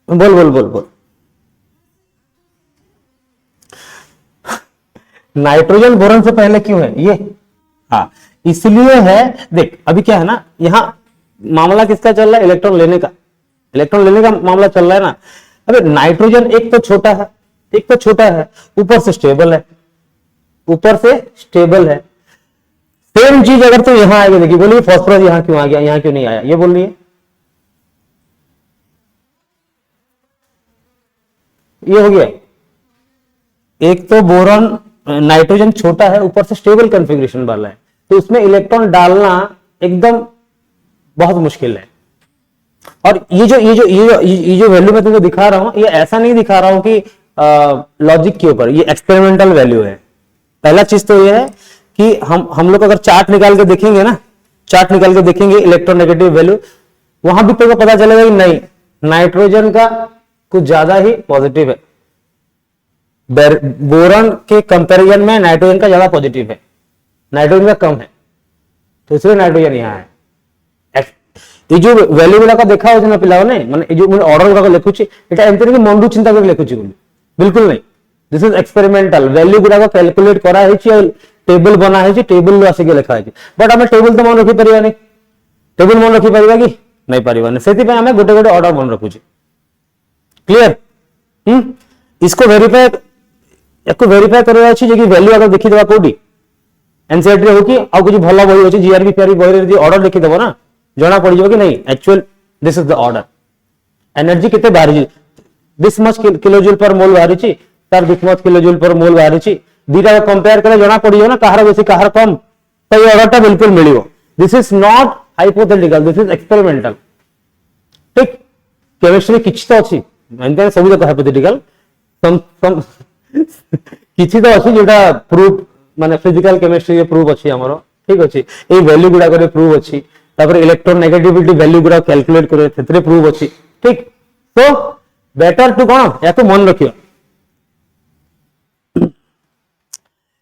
बोल बोल बोल बोल। नाइट्रोजन बोरन से पहले क्यों है ये? हाँ इसलिए है, देख अभी क्या है ना, यहां मामला किसका चल रहा है? इलेक्ट्रॉन लेने का, इलेक्ट्रॉन लेने का मामला चल रहा है ना। अबे नाइट्रोजन एक तो छोटा है, एक तो छोटा है, ऊपर से स्टेबल है, ऊपर से स्टेबल है। सेम चीज अगर तो यहां आएगी, देखिए बोलिए फास्फोरस यहां क्यों आ गया, यहां क्यों नहीं आया, ये बोल रही है। ये हो गया, एक तो बोरॉन नाइट्रोजन छोटा है, ऊपर से स्टेबल कॉन्फ़िगरेशन वाला है, तो उसमें इलेक्ट्रॉन डालना एकदम बहुत मुश्किल है। और ये जो वैल्यू मैं तुमको दिखा रहा हूं, ये ऐसा नहीं दिखा रहा हूं कि लॉजिक के ऊपर, ये एक्सपेरिमेंटल वैल्यू है। पहला चीज तो ये है कि हम लोग अगर चार्ट निकाल के देखेंगे ना, चार्ट निकाल के देखेंगे इलेक्ट्रॉन नेगेटिव वैल्यू, वहां भी तो पता चलेगा कि नहीं नाइट्रोजन का कुछ ज्यादा ही पॉजिटिव है, बोरॉन के कंपैरिजन में नाइट्रोजन का ज्यादा पॉजिटिव है, नाइट्रोजन का कम है, तो इसलिए नाइट्रोजन यहाँ है। ये जो वैल्यू गुड़ा देखा हो पिला माने जो ऑर्डर गुड़ा लिखुची एटा एमती नहीं मंडू चिंता कर लिखुची, बिल्कुल नहीं। दिस इज एक्सपेरिमेंटल, वैल्यू गुड़ा कैलकुलेट करा है, टेबल बना है, टेबल आसिक लिखा है, बट आम टेबल तो मन रखी पार नहीं, टेबल मन रखी पार कि नहीं पार, से गोटे गोटे ऑर्डर मन रखुचे। क्लियर? इसको वेरीफाई, याको वेरीफाई करवा अछि जे कि वैल्यू अगर देखि देबा कोडी एनसीईआरटी हो कि आ कुछ भला बही अछि, जीआरबी पीआरबी बही रे ऑर्डर लिखि देबो ना, जना पड़ जिवो कि नहीं actual this is the order. Energy केते बाहरी, दिस मच किलोजूल पर मोल बाहरी छि, तार दिस मच किलोजूल पर मोल बाहरी छि, दीटा कंपेयर करे जना पड़ जिवो ना कहार बेसी कहार कम, तो ये ऑर्डर ता बिल्कुल मिलियो। This is not hypothetical, this is experimental. ठीक, केमिस्ट्री किछ तो अछि एंते सब जक हाइपोथेटिकल, किछि तो अछि जेटा प्रूफ माने फिजिकल केमिस्ट्री प्रूफ अछि हमरो ठीक अछि ए वैल्यू गुडा करे प्रूफ अछि तापर इलेक्ट्रॉन नेगेटिविटी वैल्यू गुडा कैलकुलेट करे थेतरे प्रूफ अछि ठीक तो बेटर टू कोन या तो मन रखियो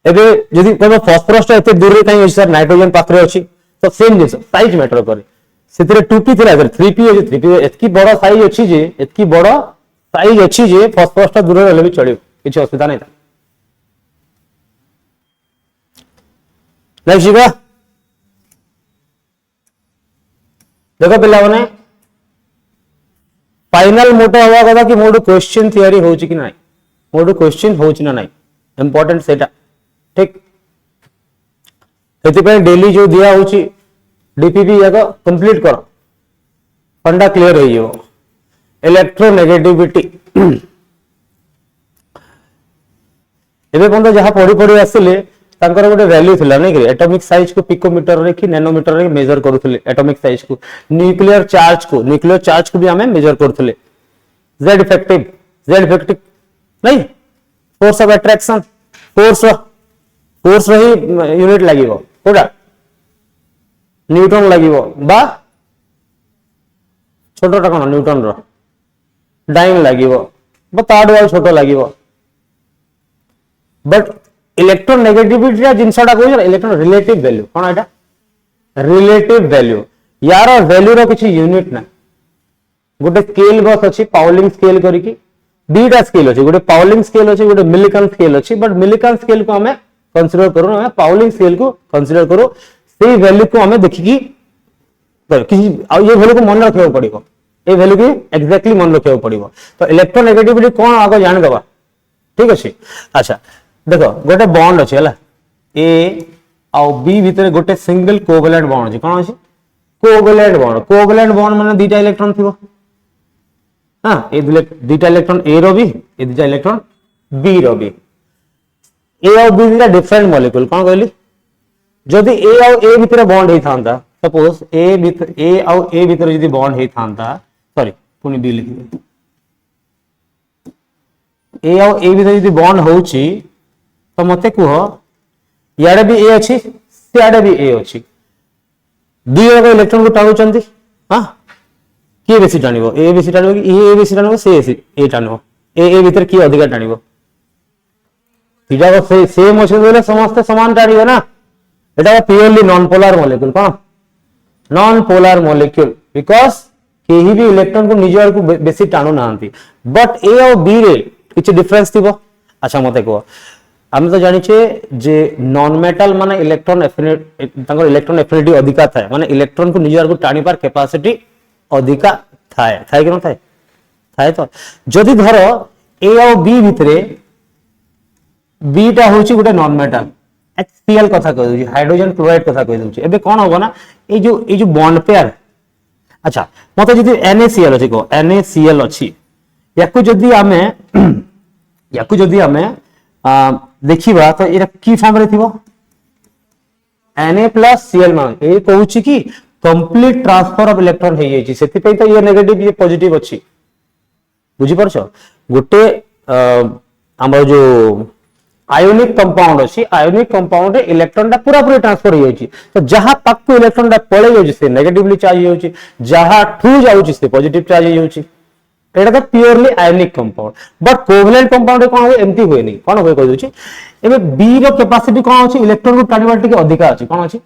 एबे यदि कोन फास्फोरस एते दूर रे काई सर नाइट्रोजन पात्र अछि तो सेम जिंस साइज मैटर करे सेतरे 2p थिला 3p अछि 3p एतकी बडा साइज अछि जे एतकी बडा साइज अछि जे फास्फोरस दूर रे भी चलियो किछि असुविधा नै था नेक्स्ट जीवा देखो पिला माने फाइनल मोटो हवा कथा कि मोडू क्वेश्चन थियरी होउची कि नाही मोडू क्वेश्चन होउची ना नाही इंपोर्टेंट सेटा ठीक एति डेली जो दिया होउची डीपीपी याको कंप्लीट करो फंडा क्लियर हो जिवो इलेक्ट्रोनेगेटिविटी एबे पंत जहां पढ़ी पढ़ी आसिले तांकर गोटे वैल्यू थिला नै कि एटॉमिक साइज को पिकोमीटर रे कि नैनोमीटर रे मेजर करूथले एटॉमिक साइज को न्यूक्लियर चार्ज को भी हमें मेजर करूथले z इफेक्टिव नहीं फोर्स ऑफ अट्रैक्शन फोर्स रही यूनिट लागिवो कोडा न्यूटन लागिवो बा छोटोटा कोन न्यूटन रो डाइन लागिवो बा ताड वाल छोटो लागिवो बट इलेक्ट्रोनेगेटिविटी जिनसटा कहू इलेक्ट्रॉन रिलेटिव वैल्यू कौन एटा रिलेटिव वैल्यू यार वैल्यू रो किछि यूनिट ना गोटे स्केल बस अछि पाउलिंग स्केल करिकि दीटा स्केल अछि गोटे पाउलिंग स्केल अछि गोटे मिलिकन स्केल अछि बट मिलिकन स्केल को हमें कंसीडर करू हमें पाउलिंग स्केल को कंसीडर करू सेही वैल्यू को हमें देखिकि किछि आ ये वैल्यू को मन रखियो पड़िबो ए वैल्यू को एग्जैक्टली मन रखियो पड़िबो तो इलेक्ट्रोनेगेटिविटी कोन आगो जान दबा ठीक अछि अच्छा देखो गोटे बॉन्ड अछि हला ए आ बी भीतर गोटे सिंगल कोवेलेंट बॉन्ड अछि कोन अछि कोवेलेंट बॉन्ड माने दीटा इलेक्ट्रॉन थिबो हां ए दीटा इलेक्ट्रॉन ए रो भी ए दीटा इलेक्ट्रॉन बी रो भी ए और बी दीटा डिफरेंट मॉलिक्यूल कोन कहली जदि ए और ए भीतर बॉन्ड हे थांता सपोज ए और ए भीतर यदि बॉन्ड हे थांता सॉरी पुनी बी लिखि ए और ए भीतर यदि बॉन्ड होउची तो मते कुह याडे भी ए अछि सियाडे भी ए अछि दुई जगह इलेक्ट्रॉन को टाणुचंती हां के बेसी टाणिबो ए बेसी टाणिबो कि ए बेसी टाणिबो से ए टाणिबो ए भीतर की अधिक टाणिबो तीजा को सेम अछि बोले समस्त समान टाणिबो ना एटा purely non polar molecule cone non polar molecule because केही भी इलेक्ट्रॉन को निज को बेसी टाणु नांती बट ए और बी रे किछ डिफरेंस थिबो अच्छा मते को हम तो जानि छे जे नॉन मेटल माने इलेक्ट्रॉन एफिनिटी अधिका थाए माने इलेक्ट्रॉन को निज को टाणी पार कैपेसिटी अधिका थाए कि न थाए तो जदि धरो ए और बी भितरे बी टा होची गोटे नॉन मेटल HCl कथा कह दउची हाइड्रोजन क्लोराइड कथा कह दउची एबे कोन होबो ना ए जो बॉन्ड पेयर अच्छा मते जदि NaCl अछि को NaCl अछि याकु जदि हमें देखिबा तो एरा की फॉर्म रे थिबो Na+Cl मान ए कहूची कि कंप्लीट ट्रांसफर ऑफ इलेक्ट्रॉन हे जायछि सेति पई तो ये नेगेटिव ये पॉजिटिव अछि बुझी परछो गोटे हमर जो आयोनिक कंपाउंड अछि आयोनिक कंपाउंड रे इलेक्ट्रॉन टा पूरा पूरा ट्रांसफर हे जायछि तो जहां तक को इलेक्ट्रॉन टा पळे जायछि से नेगेटिवली चार्ज हे जायछि जहां ठू जाउछि से पॉजिटिव चार्ज हे जायछि एटा तो purely ionic compound but covalent compound रे कोन होय एम्ति होय नै कोन होय कह दोछि एबे बी रो कैपेसिटी कोन अछि इलेक्ट्रॉन को टाणिबा टिके अधिका अछि कोन अछि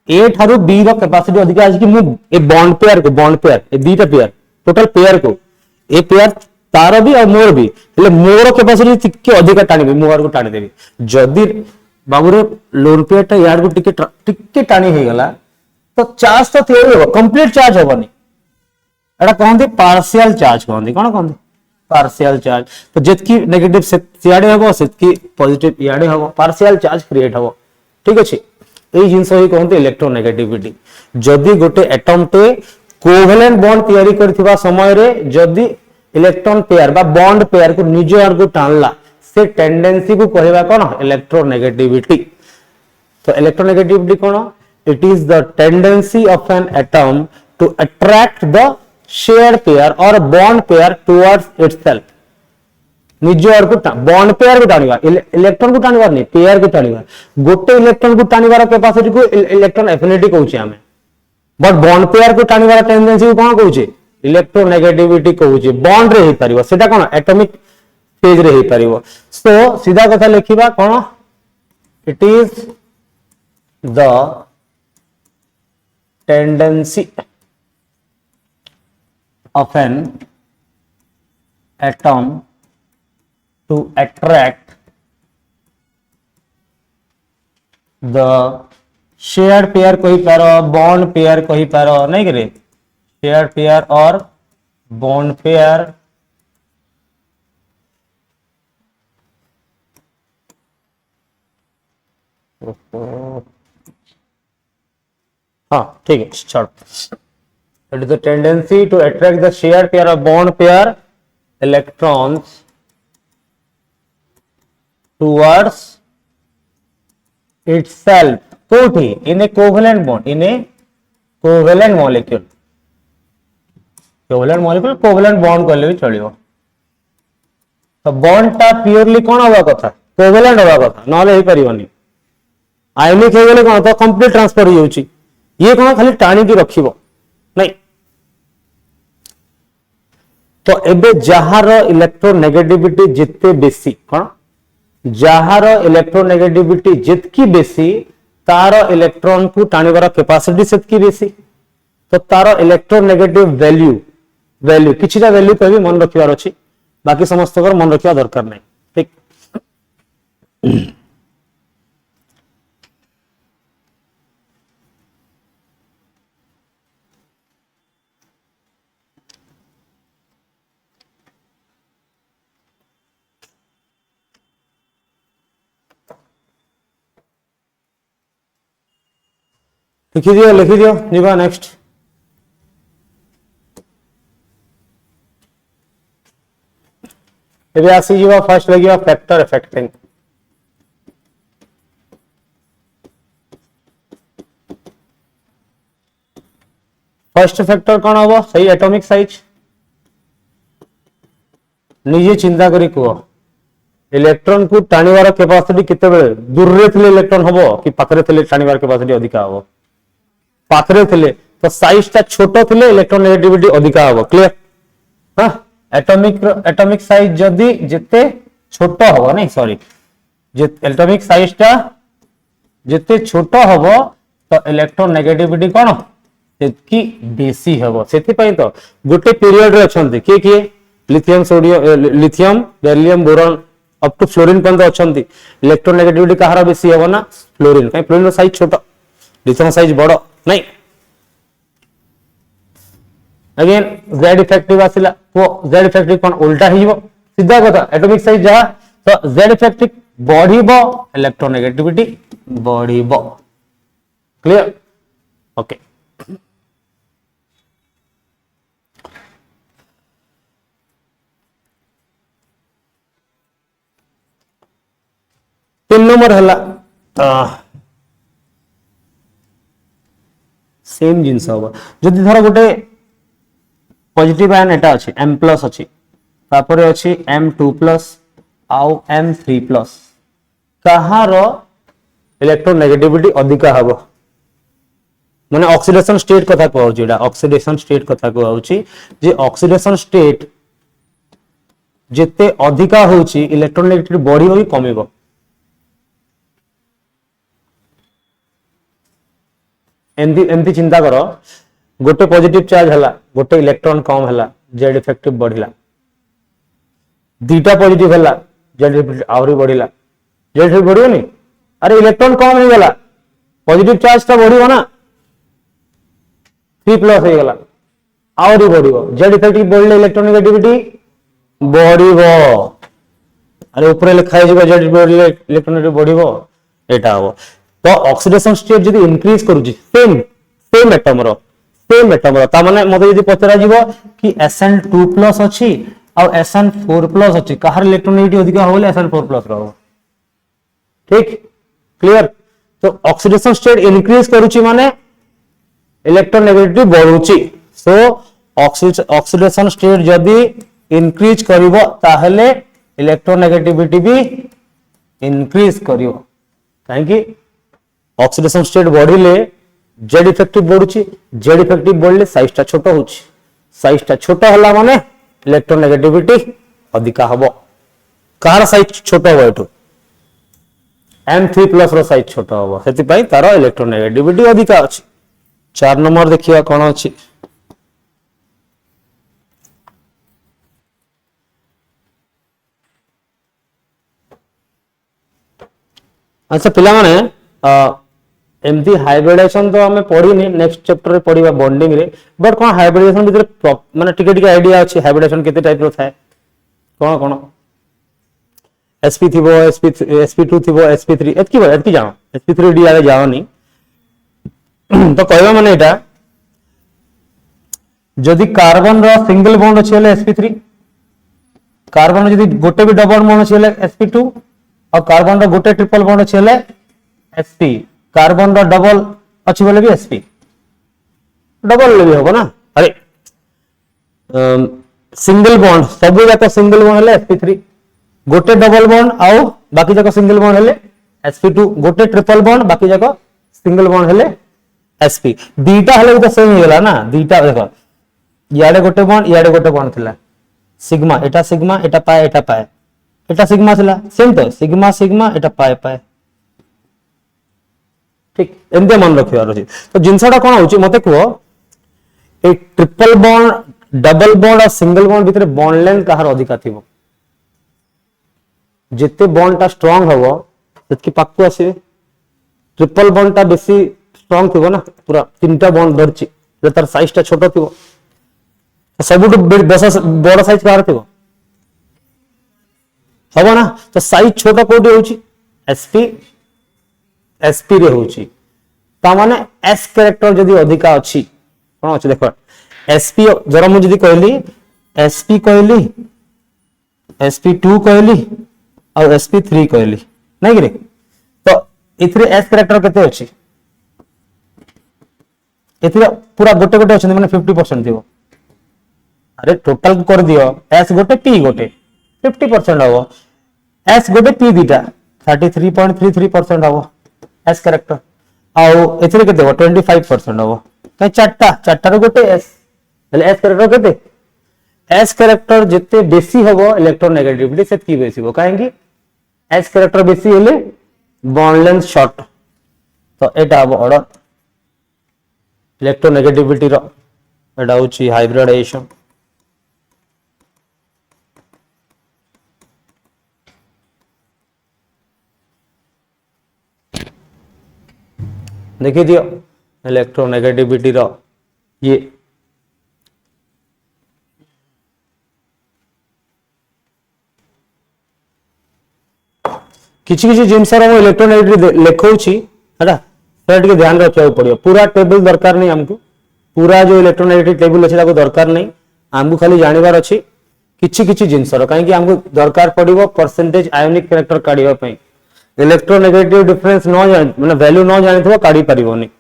ए थारु बी रो कैपेसिटी अधिका अछि कि मु ए बॉन्ड पेयर ए दीटा पेयर टोटल पेयर को ए पेयर तार भी और मोर भी ले मोर कैपेसिटी टिके अधिका टाणिबे मोर को टाणी देबी जदी बाबू रे लोन पेयर टा यार को टिके टाणी हे गला तो चार्ज तो थियरी हो कंप्लीट चार्ज होबनी एटा कहंती पार्शियल चार्ज कहंती कोन कहंती पार्शियल चार्ज तो जेतकी नेगेटिव से याडे हबो सेतकी पॉजिटिव याडे हबो पार्शियल चार्ज क्रिएट हबो ठीक अछि एई जिंस ही कहंती इलेक्ट्रोनेगेटिविटी जदी गोटे एटम टे कोवेलेंट बॉन्ड तयारी करथिबा समय रे जदी इलेक्ट्रॉन पेयर बा बॉन्ड पेयर को निज आर को टाणला से टेंडेंसी को कहबा कोन इलेक्ट्रोनेगेटिविटी तो इलेक्ट्रोनेगेटिविटी कोन it is the tendency of an atom to attract the shared pair or bond pair towards itself निज आड़ को बॉन्ड पेयर को टाणिबा इलेक्ट्रॉन को टाणिबार नहीं पेयर को टाणिबा गोटे इलेक्ट्रॉन को टाणिबार कैपेसिटी को इलेक्ट्रॉन एफिनिटी कहउछि हमें बट बॉन्ड पेयर को टाणिबार टेंडेंसी को कोन कहउछि इलेक्ट्रोनेगेटिविटी कहउछि बॉन्ड रे हे परिबो सेटा कोन एटॉमिक फेज रे हे परिबो सो सीधा कथा लिखिबा कोन it is the tendency of an atom to attract the shared pair कही पारो bond pair कही पारो नहीं करे shared pair और bond pair हाँ ठीक है छोड़ It is the tendency to attract the shared pair of bond pair electrons towards itself. Totally in a covalent bond, in a covalent molecule. Covalent molecule, covalent bond कहले भी चलियो. तो bond टा purely कौन होगा कथा? Covalent होगा कथा. नॉले ही परिवानी. आयनिक है बोले कौन तो complete transfer ही होची. ये कौन खाली टाणी की रखिबो. नहीं तो एबे जहार इलेक्ट्रोनेगेटिविटी जिते बेसी कौन जहार इलेक्ट्रोनेगेटिविटी जितकी बेसी तार इलेक्ट्रॉन को टाणीबार कैपेसिटी सेतकी बेसी तो तार इलेक्ट्रोनेगेटिव वैल्यू वैल्यू किछिटा वैल्यू कहबी मन रखिबार अछि बाकी समस्त मन रखिया दरकार नहीं ठीक लिखी दियो जीवा नेक्स्ट एबे आसी जीवा फर्स्ट लगिया फैक्टर अफेक्टिंग फर्स्ट फैक्टर कौन हम सही एटॉमिक साइज निजे चिंता करी कह इलेक्ट्रॉन को टाणीबार कैपेसिटी केते बेले दूर रे थिले इलेक्ट्रॉन हबो कि पाखरे थिले टाणीबार कैपेसिटी अधिका हबो पाखरे थिले तो साइज टा छोटो थिले इलेक्ट्रोनेगेटिविटी अधिका हबो क्लियर हां एटॉमिक साइज जदी जिते छोटो हबो नहीं सॉरी एटॉमिक साइज टा जिते छोटो हबो तो इलेक्ट्रोनेगेटिविटी कोन सेतकी बेसी हबो सेति पई तो गोटे पीरियड रे अछंती के lithium sodium lithium beryllium boron up to fluorine पर्यंत अछंती इलेक्ट्रोनेगेटिविटी कहार बेसी हबो ना फ्लोरीन कहीं फ्लोरीन रो साइज छोटो लिथियम साइज बड़ो नहीं अगेन z इफेक्टिव आसिला तो z इफेक्टिव कोन उल्टा हिजबो सीधा कथा एटॉमिक साइज जहा तो z इफेक्टिव बढ़िबो इलेक्ट्रोनेगेटिविटी बढ़िबो क्लियर ओके तीन नंबर हला सेम जिनस हम जदि धर गोटे पॉजिटिव आयन एटा अछि m प्लस अछि तापर अछि m2 प्लस आउ m3 प्लस कहार इलेक्ट्रोनेगेटिविटी अधिका हबो माने ऑक्सीडेशन स्टेट कथा कहउ जेडा ऑक्सीडेशन स्टेट कथा कहउ छी जे ऑक्सीडेशन स्टेट जेते अधिका होउची इलेक्ट्रोनेगेटिविटी बढ़िबो कि कमिबो एमती चिंता कर गोटे पॉजिटिव चार्ज हला गोटे इलेक्ट्रॉन कम हला जेड इफेक्टिव बढ़िला दीटा पॉजिटिव हला जेड इफेक्टिव आउरी बढ़िला जेड इफेक्टिव बढ़ियो नहीं अरे इलेक्ट्रॉन कम हो गला पॉजिटिव चार्ज ता बढ़ियो ना 3 प्लस हो गला आउरी बढ़ियो जेड इफेक्टिव बढ़ले इलेक्ट्रोनेगेटिविटी बढ़िबो अरे ऊपर लिखा है जेड बढ़ले इलेक्ट्रोनेगेटिविटी बढ़िबो एटा हो तो ऑक्सीडेशन स्टेट जदी इंक्रीज करूची सेम एटम रो ता माने मते जदी पचरा जीवो कि Sn2+ अछि और Sn4+ अछि कहार इलेक्ट्रोनेगेटिविटी अधिक होले Sn4+ रहो ठीक क्लियर तो ऑक्सीडेशन स्टेट इंक्रीज करूची माने इलेक्ट्रोनेगेटिविटी बढ़ुची सो ऑक्सीडेशन स्टेट जदी इंक्रीज करिवो ताहले इलेक्ट्रोनेगेटिविटी भी इंक्रीज करियो कहीं ऑक्सीडेशन स्टेट बढ़िले जेड इफेक्टिव बढ़ुची जेड इफेक्टिव बढ़ले साइज टा छोट होची साइज टा छोट होला माने इलेक्ट्रोनेगेटिविटी अधिका हबो कार साइज छोट हो एठो M3+ रो साइज छोट हबो सेति पई तार इलेक्ट्रोनेगेटिविटी अधिका अछि 4 नंबर देखिया कोन अछि अच्छा पिला माने एमती हाइब्रिडेशन तो हमें पढ़ी नेक्स्ट चैप्टर रे पढ़ीबा बॉन्डिंग रे बट कोन हाइब्रिडेशन भीतर माने टिके टिके आईडिया अछि हाइब्रिडेशन केते टाइप रो थाए कोन कोन sp थिबो sp2 थिबो sp3 एतकी जानो sp3 डी आगे जाओनी तो कहबा माने एटा जदि कार्बन रो सिंगल बॉन्ड अछि हेले sp3 कार्बन जदि गोटे भी डबल बॉन्ड अछि हेले sp2 और कार्बन रो गोटे ट्रिपल बॉन्ड अछि हेले sp कार्बन रो डबल अछि बोले भी sp डबल ले भी होबो ना अरे सिंगल बॉन्ड सब जाक सिंगल बॉन्ड हेले sp3 गोटे डबल बॉन्ड आउ बाकी जाक सिंगल बॉन्ड हेले sp2 गोटे ट्रिपल बॉन्ड बाकी जाक सिंगल बॉन्ड हेले sp दीटा हेले तो सेम हो गेला ना दीटा देखो याडे गोटे बॉन्ड थिला सिग्मा एटा पाए एटा सिग्मा थिला सेम तो सिग्मा सिग्मा एटा पाए ठीक एमते मन रखिबार अछि तो जिंसटा कोन होची मते को ए ट्रिपल बॉन्ड डबल बॉन्ड और सिंगल बॉन्ड भीतर बॉन्ड लेंथ कहार अधिका थिबो जिते बॉन्ड टा स्ट्रांग हबो सेतकी पाक्कु आसीबे ट्रिपल बॉन्ड टा बेसी स्ट्रांग थिबो ना पूरा तीनटा बॉन्ड धरची जे तार साइज टा छोटो थिबो सबुटु बड़ साइज कहार थिबो हबो ना तो साइज छोटो कोडी होची sp रे होची ता माने s कैरेक्टर जदी अधिका अछि कोन अछि देखो sp जरा मु जदी कहली sp कहली sp2 कहली और sp3 कहली नै कि रे तो इथरे s कैरेक्टर केते अछि इथरे पूरा गोटे गोटे अछि माने 50% दियो अरे टोटल कर दियो s गोटे p गोटे 50% हबो s गोटे p दीटा 33.33% हबो s कैरेक्टर आउ एथरे केते हो 25% हबो कई चारटा रो गोटे s हेले s कैरेक्टर केते s कैरेक्टर जते बेसी हबो इलेक्ट्रोनेगेटिविटी सेतकी बेसी हो काहे कि s कैरेक्टर बेसी हेले बॉन्ड लेंथ शॉर्ट तो एटा हबो ऑर्डर इलेक्ट्रोनेगेटिविटी रो एटा होची हाइब्रिडेशन देखि दियो इलेक्ट्रोनेगेटिविटी रो ये किछि किछि जिंस रो इलेक्ट्रोनेगेटिविटी लेखौची हटा सेटा ध्यान रखिया पड़ियो पूरा टेबल दरकार नहीं हमको पूरा जो इलेक्ट्रोनेगेटिव टेबल अछि ताको दरकार नहीं हमको खाली जानिबार अछि किछि किछि जिंस रो काहे कि हमको दरकार पड़िबो परसेंटेज आयोनिक कैरेक्टर काढिबा पई इलेक्ट्रोनेगेटिव डिफरेंस न जान माने वैल्यू न जानिथबो काढी परिबोनी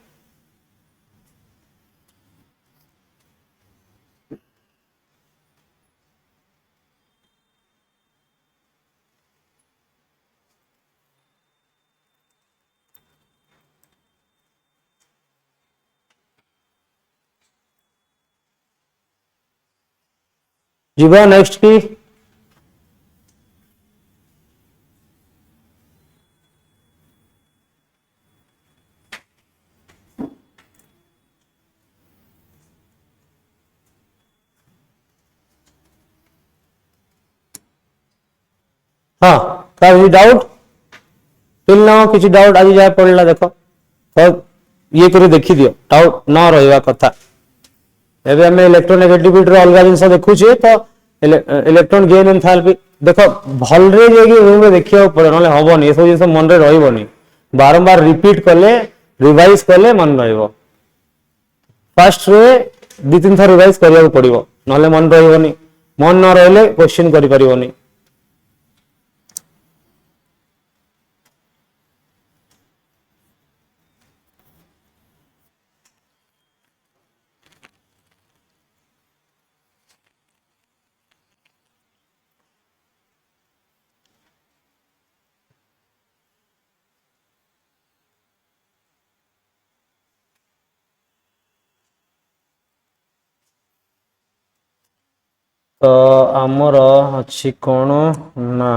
जीवा नेक्स्ट की हाँ का डाउट टिल नाउ किछि डाउट आज जाय पड़ला देखो तो ये करे देखि दियो डाउट न रहइबा कथा एबे हमें इलेक्ट्रोनेगेटिविटी रो अलगा जिंस देखु छी तो इलेक्ट्रॉन गेन एंथैल्पी देखो भल रे जे रूम रे देखियो पड़े नले हबोनी ए सब जिंस मन रे रहइबोनी बारंबार रिपीट कले रिवाइज कले मन रहइबो फर्स्ट रे दि तीन थर रिवाइज करिया पड़िबो नले मन रहइबोनी मन न रहले क्वेश्चन करि परिबोनी तो आमर अच्छी कौन ना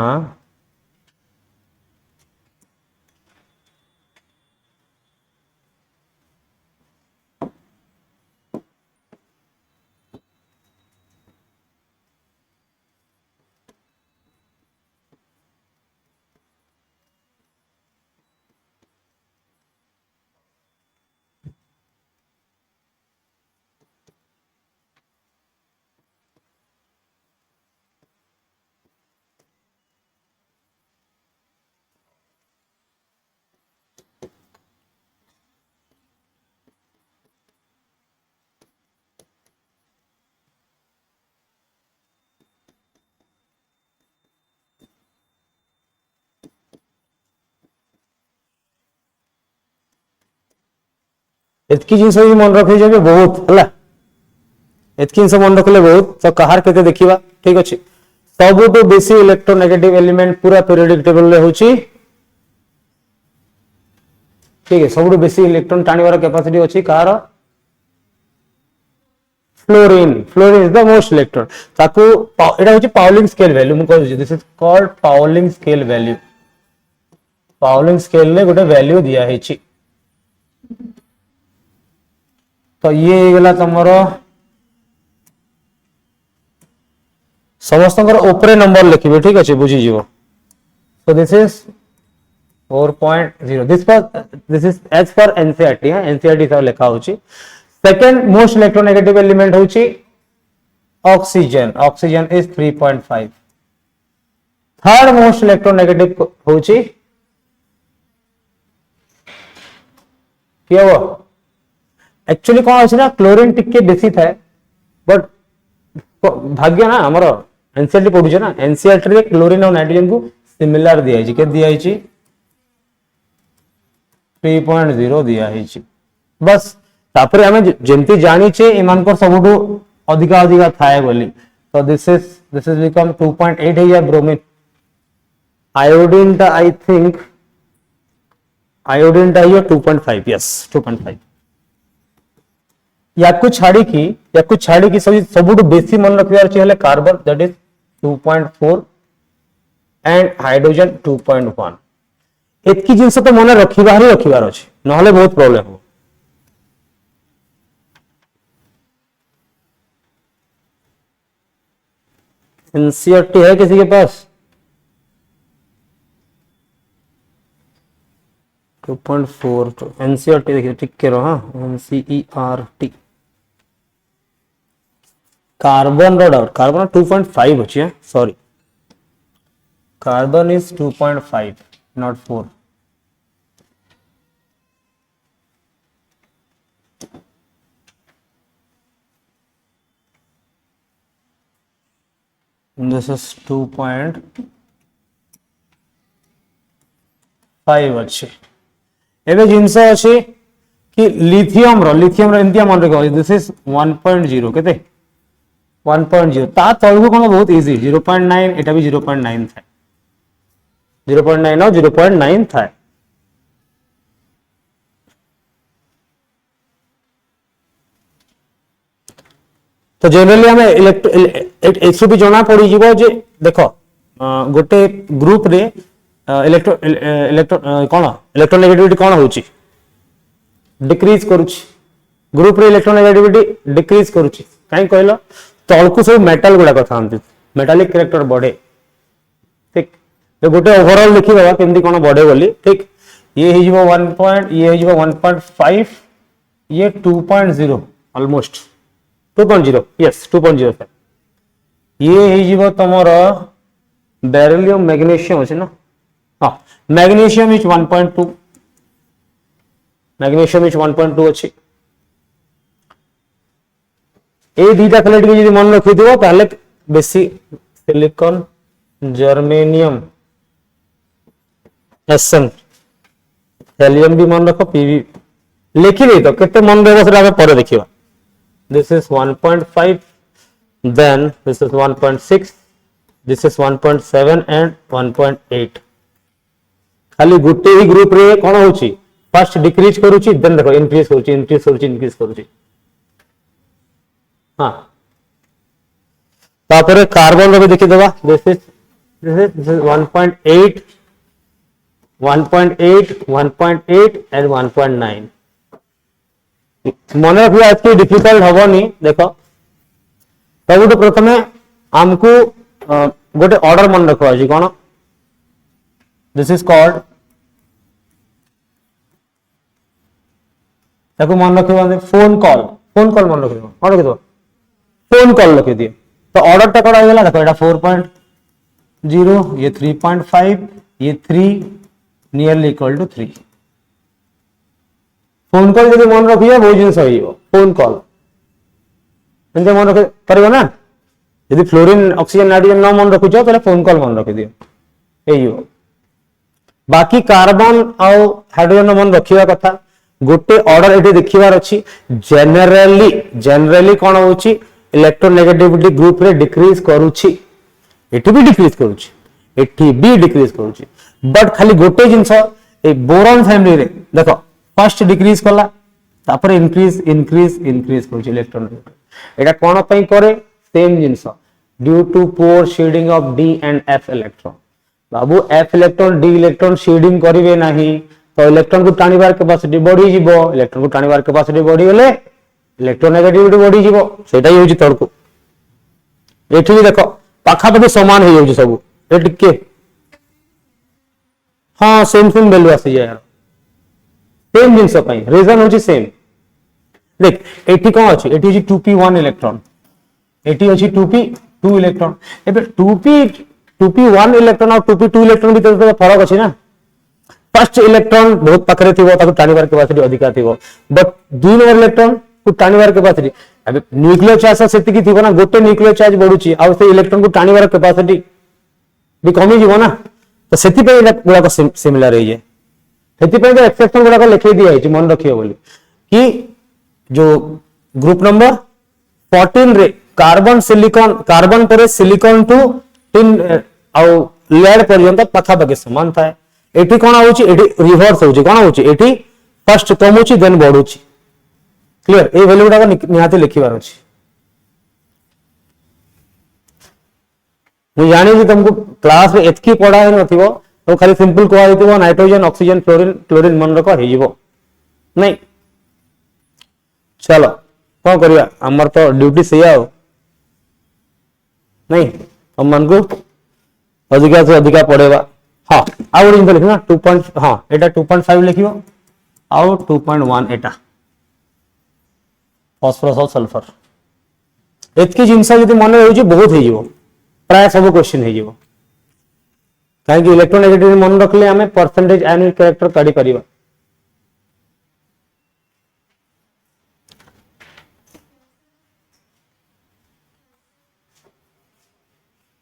एतकी जिनस भी मन रखी जाबे बहुत हला एतकी जिनस मन रखले बहुत तो कहार केते देखिबा ठीक अछि सबुटो बेसी इलेक्ट्रोनेगेटिव एलिमेंट पूरा पीरियोडिक टेबल रे होची ठीक है सबुटो बेसी इलेक्ट्रॉन टाणीवार कैपेसिटी अछि कहार fluorine fluorine is the most electron ताकू एटा होची पाउलिंग स्केल वैल्यू मु कहू this is called Pauling scale value Pauling scale ले गोटे वैल्यू दिया हेची तो ये गला तमरो समस्त ऊपर नंबर लिखिबे ठीक अछि बुझी जीवो so this is 4.0 this is as per NCERT है NCERT सब लिखा होची सेकंड मोस्ट इलेक्ट्रोनेगेटिव एलिमेंट होची oxygen oxygen is 3.5 third most electronegative होची क्या वो एक्चुअली कौन अछि ना क्लोरीन टिके बेसी थाए बट भाग्य ना हमरो एनसीईआरटी पढुछ ना एनसीईआरटी रे क्लोरीन और नाइट्रोजन को सिमिलर दिया है के दिया है 3.0 दिया है बस तापर हमें जेंती जानी छे ईमान को सबुटो अधिका अधिका थाए बोली तो दिस इज बिकम 2.8 है या ब्रोमीन आयोडीन ता आई थिंक आयोडीन ता ये 2.5 यस 2.5 याकू छाड़ी की सबुटो बेसी मन रखियार छै हले carbon that is 2.4 and hydrogen 2.1 एतकी जिनस तो मन रखिबार अछि नहले बहुत प्रॉब्लम हो एनसीईआरटी है किसी के पास 2.4 तो एनसीईआरटी देखिए टिक के रहो एनसीईआरटी कार्बन रो डाउट कार्बन 2.5 अछि sorry carbon is 2.5 not 4 this is 2.5 अच्छे एबे जिंस अच्छे कि लिथियम रो एंतिया मन रखो दिस इज 1.0 केते 1.0 ता तळगु कोन बहुत इजी 0.9 एटा भी 0.9 था 0.9 और 0.9 था तो जनरली हमें इलेक्ट्रो भी जना पड़ी जीवो जे देखो गोटे ग्रुप रे इलेक्ट्रो कोन इलेक्ट्रोनेगेटिविटी कोन होची डिक्रीज करूची ग्रुप रे इलेक्ट्रोनेगेटिविटी डिक्रीज करूची काई कहलो तळकु सब मेटल गुडा कथा आंती मेटालिक कैरेक्टर बढ़े ठीक तो गोटे ओवरऑल देखि बाबा केमदी कोन बढ़े बोली ठीक ये हे जीवो 1 पॉइंट ये हे जीवो 1.5 ये 2.0 ऑलमोस्ट 2.0 यस 2.0 सर ये हे जीवो तमरो बेरिलियम मैग्नीशियम अछि ना हां मैग्नीशियम इज 1.2 मैग्नीशियम इज 1.2 अछि ए दीटा क्वालिटी के यदि मन रखि दियो ताले बेसी सिलिकॉन जर्मेनियम एसएन हेलियम भी मन रखो पीवी लिखि ले तो केते मन देबो से आगे पर देखिबा this is 1.5 then this is 1.6 this is 1.7 and 1.8 खाली गुटे ही ग्रुप रे कोन होची फर्स्ट डिक्रीज करूची देन देखो इंक्रीज करूची हां तापर कार्बन रो भी देखि देबा दिस इज 1.8 1.8 1.8 एंड 1.9 मन रखिए आज की डिफिकल्ट हबनी देख सब प्रथम आमको गोटे ऑर्डर मन रखा अछि कोन दिस इज कॉल्ड ताको मन रखिबा फोन कॉल मन रखिबा कोन रखिबा फोन कॉल रखि दियो तो ऑर्डर टा कोन आइला देखो एटा 4.0 ये 3.5 ये 3 nearly equal to 3 phone call जब मन रखिए बहुत जिन फोन कॉल मन रख पार ना यदि फ्लोरीन ऑक्सीजन नाइट्रोजन न मन रखुच तो फोन कॉल मन रखि दियो बाकी कार्बन आउ हाइड्रोजन मन रखिया कथा गोटे ऑर्डर एटे देखिबार अछि जनरली कोन होछि इलेक्ट्रोनेगेटिविटी ग्रुप रे डिक्रीज करूछि एटी भी डिक्रीज करूछि बट खाली गोटे जिंस ए बोरॉन फैमिली रे देखो फर्स्ट डिक्रीज कला तापर इंक्रीज करूछि इलेक्ट्रॉन एटा कोन पई करे सेम जिंस due to poor shielding of D and F electron बाबू F electron D electron shielding करिवे नाही तो इलेक्ट्रॉन को टाणीबार कैपेसिटी बढ़ी जीवो इलेक्ट्रॉन को टाणीबार कैपेसिटी बढ़ी गले इलेक्ट्रोनेगेटिविटी बढ़ी जीवो सेटा ही होची तड़को एठी भी देखो पाखा पाखी समान हो जाउची सब ए टिके हां सेम वैल्यू आसी जाय सेम जिंस पई रीजन होची सेम देख एठी कोन अछि एठी होची 2p1 इलेक्ट्रॉन एठी होची 2p2 इलेक्ट्रॉन एबे 2p1 इलेक्ट्रॉन और 2p2 इलेक्ट्रॉन भीतर तो फरक अछि ना फर्स्ट इलेक्ट्रॉन बहुत पाखरे थिबो ताको टाणीबार कैपेसिटी अधिका थिबो बट दुई नंबर इलेक्ट्रॉन को टाणीबार कैपेसिटी अब न्यूक्लियर चार्ज सेति की थिबो ना गोटे न्यूक्लियर चार्ज बढ़ुची आ से इलेक्ट्रॉन को टाणीबार कैपेसिटी भी कमी जीवो ना तो सेति पे गुडा सिमिलर है सेति पे जो एक्सेप्शन गुडा लिखि दिया है मन रखियो बोली कि जो ग्रुप नंबर 14 रे कार्बन पर सिलिकॉन टू टिन आउ लेड पर्यंत पाखा पाखी समान थाए एटी कोन होची एटी रिवर्स होची कोन होची एटी फर्स्ट कम होची देन बढ़ुची क्लियर ए वैल्यू गुडा निहाती लिखिबार अछि मु जानि कि तुमको क्लास में एतकी पढ़ा नथिबो तो खाली सिंपल को आइतिबो नाइट्रोजन ऑक्सीजन क्लोरीन मन रख हे जीवो नहीं चलो कौन करिया हमर तो ड्यूटी से आओ नहीं हम मन को अधिका से अधिका पढ़ेबा हाँ आउ गोटे लिखना 2. हाँ एटा 2.5 लिखियो आउ 2.1 एटा फास्फोरस और सल्फर एतकी जिंस यदि मन रहउची बहुत हे जीवो प्राय सब क्वेश्चन हे जीवो काहे कि इलेक्ट्रोनेगेटिविटी मन रखले हमें परसेंटेज आयनिक कैरेक्टर काढी परिबा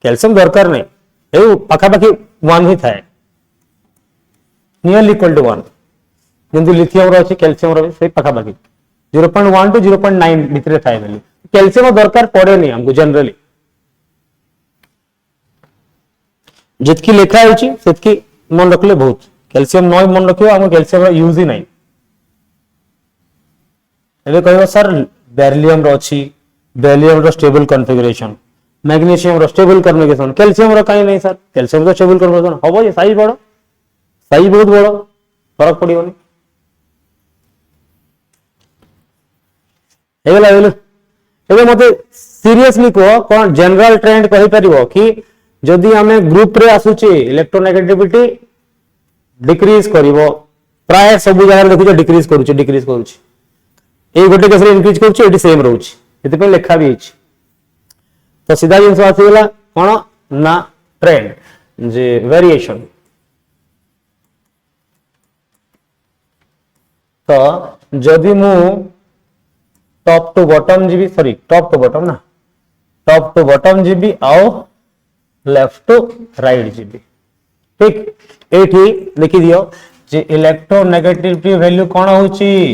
कैल्शियम दरकार नहीं ए पाखा पाखी 1 ही थाए नियरली इक्वल टू 1 जंतु लिथियम रो अछि कैल्शियम रो से पाखा पाखी 0.1 टू 0.9 भीतर थाए वैल्यू कैल्शियम दरकार पड़े नहीं हमको जनरली जितकी लिखा होची सेतकी मन रखले बहुत कैल्शियम नय मन रखियो हम कैल्शियम रो यूज ही नहीं एबे कहबो सर बेरिलियम रो अछि बेरिलियम रो स्टेबल कॉन्फ़िगरेशन मैग्नीशियम रो स्टेबल कॉन्फ़िगरेशन कैल्शियम रो काई नहीं सर कैल्शियम रो स्टेबल कॉन्फ़िगरेशन हबो ये साइज बड़ो साइज बहुत बड़ो फरक पड़ियोनी एगला एबे मते सीरियसली को कोन जनरल ट्रेंड कहि परिबो कि जदि हमें ग्रुप रे आसुची इलेक्ट्रोनेगेटिविटी डिक्रीज करिवो प्राय सब जगह देखुछ डिक्रीज करूची ए गोटे केस रे इंक्रीज करूची एटी सेम रहउची एते पे लेखा भी अछि तो सीधा जिंस आसी गेला कोन ना ट्रेंड जे वेरिएशन तो जदि मु टॉप टू बॉटम जीबी सॉरी टॉप टू बॉटम ना टॉप टू बॉटम जीबी आओ लेफ्ट टू राइट जीबी ठीक एठी लिखि दियो जे इलेक्ट्रोनेगेटिविटी वैल्यू कोन होची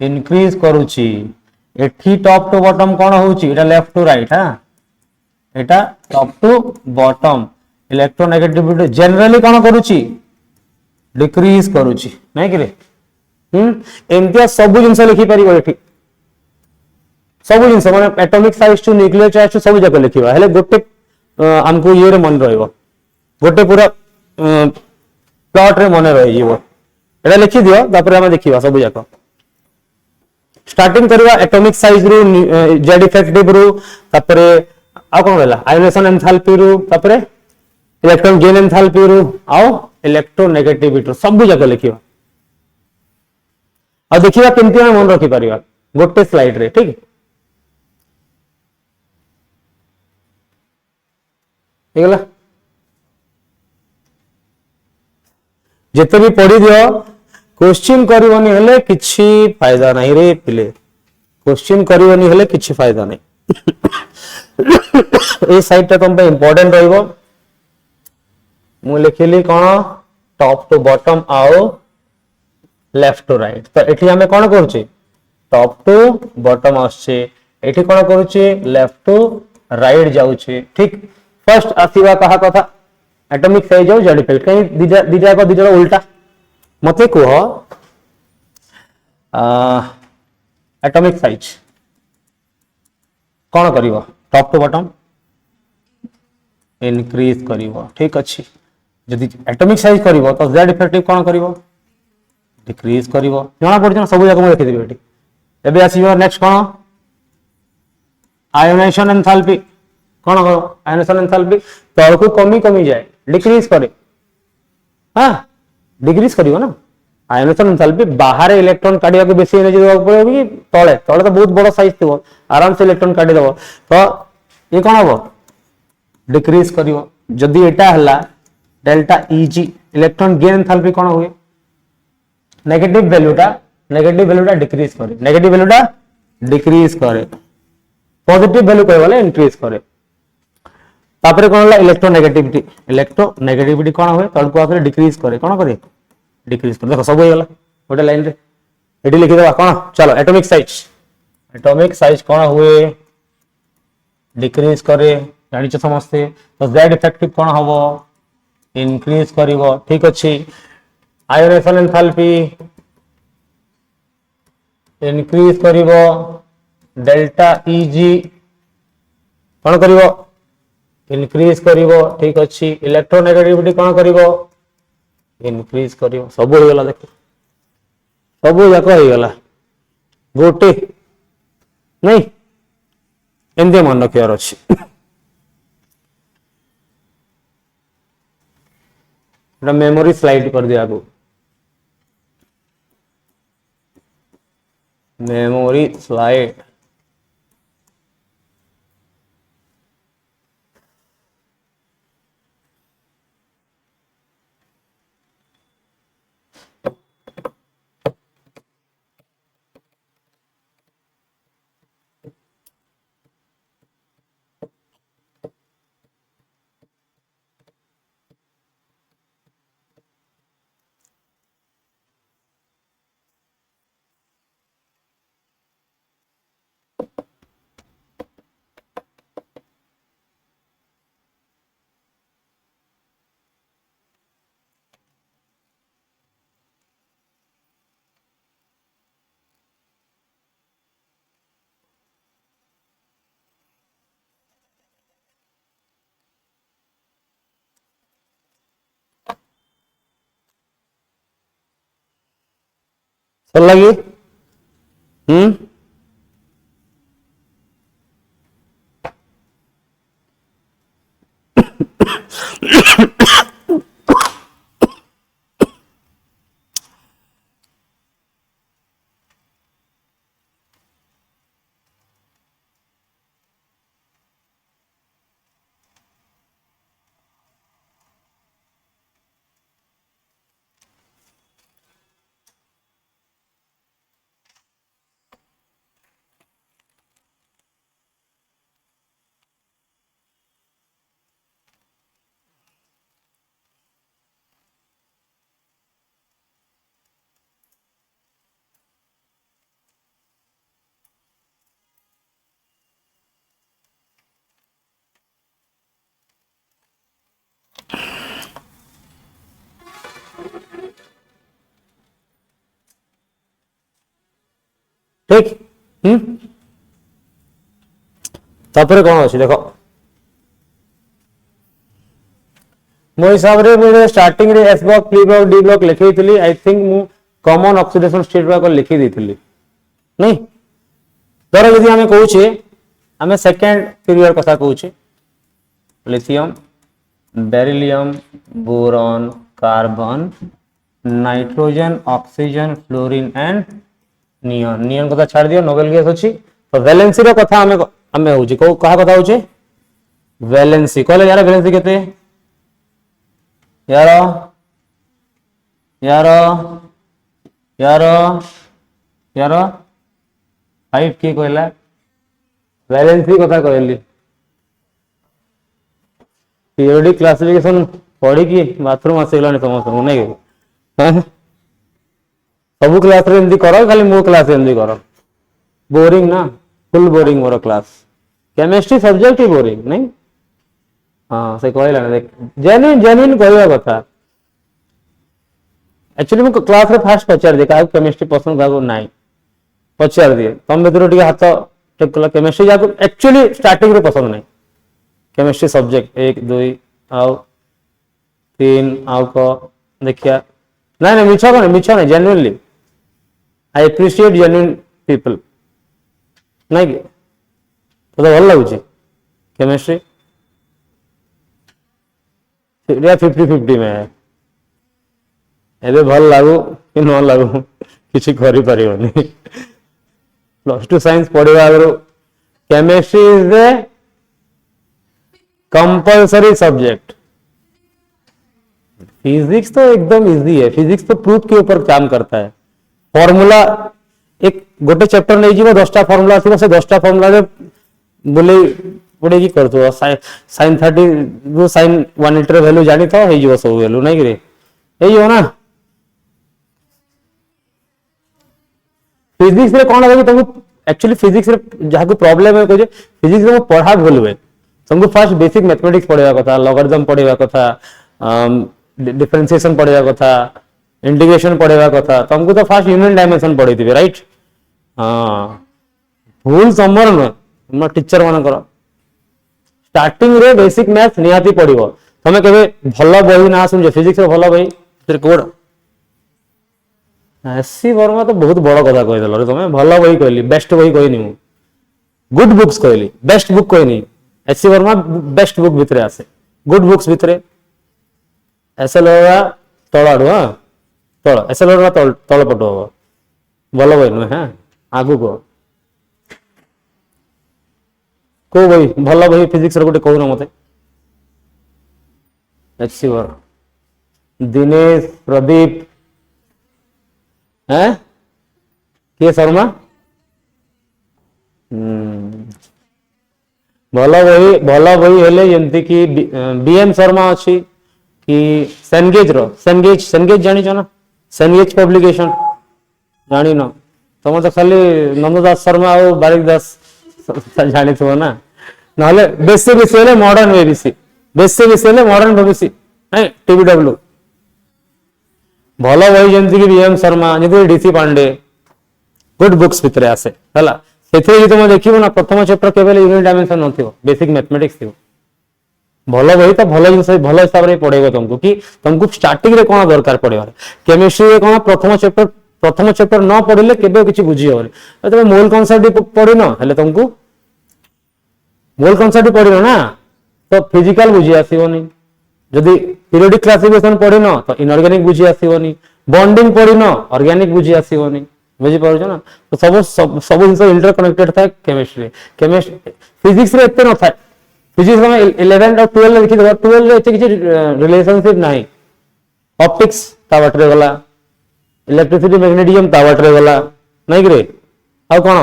इंक्रीज करूची एठी टॉप टू बॉटम कोन होची एटा लेफ्ट टू राइट हां एटा top to bottom electronegativity generally कोन करूची डिक्रीज करूची नै कि रे एमतिया सब जिंस लिखि परिबो एठी सब जिन माने एटॉमिक साइज टू न्यूक्लियर चार्ज टू सब जाक लिखिबा हेले गोटे हमको ये रे मन रहइबो गोटे पूरा प्लॉट रे मन रहि जीवो एटा लिखि दियो तापर हम देखिबा सब जाक स्टार्टिंग करवा एटॉमिक साइज रू जेड इफेक्टिव रू तापर आ कोन रहला आयोनेशन एंथैल्पी रू तापर इलेक्ट्रॉन गेन एंथैल्पी रू आओ इलेक्ट्रोनेगेटिविटी सब जाक लिखिबा आ देखिबा केमती हम मन रखि परिबा गोटे स्लाइड रे ठीक हेगला जेते भी पढ़ी दियो क्वेश्चन करबनी हेले किछि फायदा नहीं रे पिले क्वेश्चन करबनी हेले किछि फायदा नहीं ए साइड ता तुम पे इंपोर्टेंट रहइबो मु लिखिली कोन टॉप टू बॉटम आओ लेफ्ट टू राइट तो एठी हमें कोन करूची टॉप टू बॉटम आछे एठी कोन करूची लेफ्ट टू राइट जाउची ठीक फर्स्ट आसीबा कहा कथा एटॉमिक साइज जाउ जेड इफेक्ट कहीं दिजा को दिजा उल्टा मते कहो एटॉमिक साइज कौन करिवो टॉप टू बॉटम इंक्रीज करिवो ठीक अच्छी जदि एटॉमिक साइज करिवो तो जेड इफेक्टिव कौन करिवो डिक्रीज करिवो जाना पड़छ सब जगह में देखि देबे एठी एबे आसीबो नेक्स्ट कौन आयोनाइजेशन एंथैल्पी कौन करो आयोनाइजेशन एंथैल्पी तळ को कमी कमी जाए डिक्रीज करे हां डिक्रीज करिवो ना आयोनाइजेशन एंथैल्पी बाहर इलेक्ट्रॉन काढिया को बेसी एनर्जी देबा पड़ो कि तळे तळे तो बहुत बड़ साइज थिबो आराम से इलेक्ट्रॉन काढि देबो तो ये कौन हबो डिक्रीज करिवो जदी एटा हला delta Eg electron gain enthalpy कौन हुए नेगेटिव वैल्यूटा डिक्रीज करे नेगेटिव वैल्यूटा डिक्रीज करे पॉजिटिव वैल्यू कहे वाला इंक्रीज करे तापर कौन होला इलेक्ट्रोनेगेटिविटी कौन हुए तळको आके डिक्रीज करे कौन करे डिक्रीज करे देखो सब हो गला गोटे लाइन रे एडी लिखि देबा कौन चलो एटॉमिक साइज कौन हुए डिक्रीज करे जानिछ समस्ते तो जेड इफेक्टिव कौन हबो इंक्रीज करिवो ठीक अछि आयोनाइजेशन एंथैल्पी इंक्रीज करिवो डेल्टा Eg कौन करिवो इंक्रीज करिवो ठीक अछि इलेक्ट्रोनेगेटिविटी कौन करिवो इंक्रीज करिवो सब हो गला देखो सब जाक हो गला गोटे नहीं एंदे मन रखियार अछि मेमोरी स्लाइड कर दिया आगो मेमोरी स्लाइड चल लगी ठीक तापर कौन अच्छी देख मो हिसाब से स्टार्टिंग रे S block P block D block लिखी आई थिंक मु कॉमन ऑक्सीडेशन स्टेट गुड़ाक लिखी देती नहीं धर यदि आम कहे आम सेकेंड पीरियड कथा कहे lithium beryllium boron carbon nitrogen oxygen fluorine and neon neon कथा छाड़ दियो नोबेल गैस अच्छी तो वैलेंसी रो कथा आमे आमे होची को कहा कथा होची वैलेंसी कहले यार वैलेंसी केते यार यार यार यार 5 की कहला वैलेंसी कथा कहली पीरियोडिक क्लासिफिकेशन पढ़ी कि बाथरूम आसीगलानी समस्त नहीं सब क्लास रे एमदी करो खाली मो क्लास एमदी करो बोरिंग ना फुल बोरिंग मोर क्लास केमिस्ट्री सब्जेक्ट ही बोरिंग नहीं हाँ से कहला देख जेन्युइन जेन्युइन कहवा कथा एक्चुअली मु क्लास रे फास्ट पचार दे का केमिस्ट्री पसंद का नहीं पचार दिए तुम भीतर टिके हाथ टेक कला केमिस्ट्री जाको एक्चुअली स्टार्टिंग रे पसंद नहीं केमिस्ट्री सब्जेक्ट 1 2 आउ 3 आउ को देखिया नहीं मिछा नहीं जेन्युइनली आई एप्रिशिएट जेन्युइन पीपल नहीं तो भल लगुच केमिस्ट्री 50-50 में है एबे भल लागू कि न लागू किसी करि परिबनी +2 साइंस पढ़िबा आगरो chemistry is the compulsory subject physics तो एकदम इजी है फिजिक्स तो प्रूफ के ऊपर काम करता है फॉर्मूला एक गोटे चैप्टर नहीं जीव 10टा फॉर्मूला आसीबो से 10टा फॉर्मूला रे बोले पड़े की करतो sin 30 जो sin 180 रे वैल्यू जानि तो हे जीव सब वैल्यू नहीं रे हे जो ना फिजिक्स रे कोन लागे तुमको एक्चुअली फिजिक्स रे जहा को प्रॉब्लम है कोजे फिजिक्स रे पढ़ा भूल हुए तुमको फर्स्ट बेसिक मैथमेटिक्स पढ़ेगा कथा लॉगरिथम पढ़ेगा कथा डिफरेंशिएशन पढ़ेगा कथा इंटीग्रेशन पढ़ेगा कथा तुमको तो फर्स्ट यूनिट डायमेंशन पढ़ी थी राइट हां भूल समर न हम टीचर मान कर स्टार्टिंग रे बेसिक मैथ निहाती पढ़िबो तमे केबे भलो बही ना सुन फिजिक्स रे भलो बही फिर कोड एससी वर्मा तो बहुत बड़ कथा कहि देलो रे तमे भलो बही कहली बेस्ट बही कहनी मु गुड बुक्स कहली बेस्ट बुक कहनी एससी वर्मा बेस्ट बुक भितरे आसे गुड बुक्स भितरे एसएल होगा तळाडू हां तळ एसएल होगा तळ पटो हो भलो बही न हां आगु को बही भलो बही फिजिक्स रे गोटे कहू न मते एससी वर दिनेश प्रदीप हैं के शर्मा भल बही हेले जंती कि बीएम शर्मा अच्छी कि सेनगेज जानी ना सेनगेज पब्लिकेशन जानी न तुम तो खाली नंददास शर्मा और बारिक दास जानी थो ना नहले बेसी हेले मॉडर्न एबीसी बेसी मॉडर्न बीबीसी नहीं टीबीडब्ल्यू भल बही जंती कि बीएम शर्मा जंती डीसी पांडे गुड बुक्स भितर आसे हला सेथे तुम देखिबो ना प्रथम चैप्टर केवल यूनिट डायमेंशन नथिबो बेसिक मैथमेटिक्स थिबो भल बही तो भल जिंस भल हिसाब रे पढ़ेबो तुमको स्टार्टिंग रे कोन दरकार पड़ेबार केमिस्ट्री रे कोन प्रथम चैप्टर न पढ़िले केबे किछि बुझी होरे तुम मोल कांसेप्ट पढ़िनो हेले तुमको मोल कांसेप्ट पढ़िनो ना तो फिजिकल बुझी आसीबोनी जदि पीरियोडिक क्लासिफिकेशन पढ़िनो तो इनऑर्गेनिक बुझी आसीबोनी बॉन्डिंग पढ़िनो ऑर्गेनिक बुझी आसीबोनी बुझी पारुछ ना तो सब जिंस इंटर कनेक्टेड था केमिस्ट्री फिजिक्स रे एते न था फिजिक्स में 11 और 12 लिखि दो 12 रे एते किछि रिलेशनशिप नाही ऑप्टिक्स ता बाटरे गला इलेक्ट्रिसिटी मैग्नेटिज्म ता बाटरे गला नाही रे आ कोन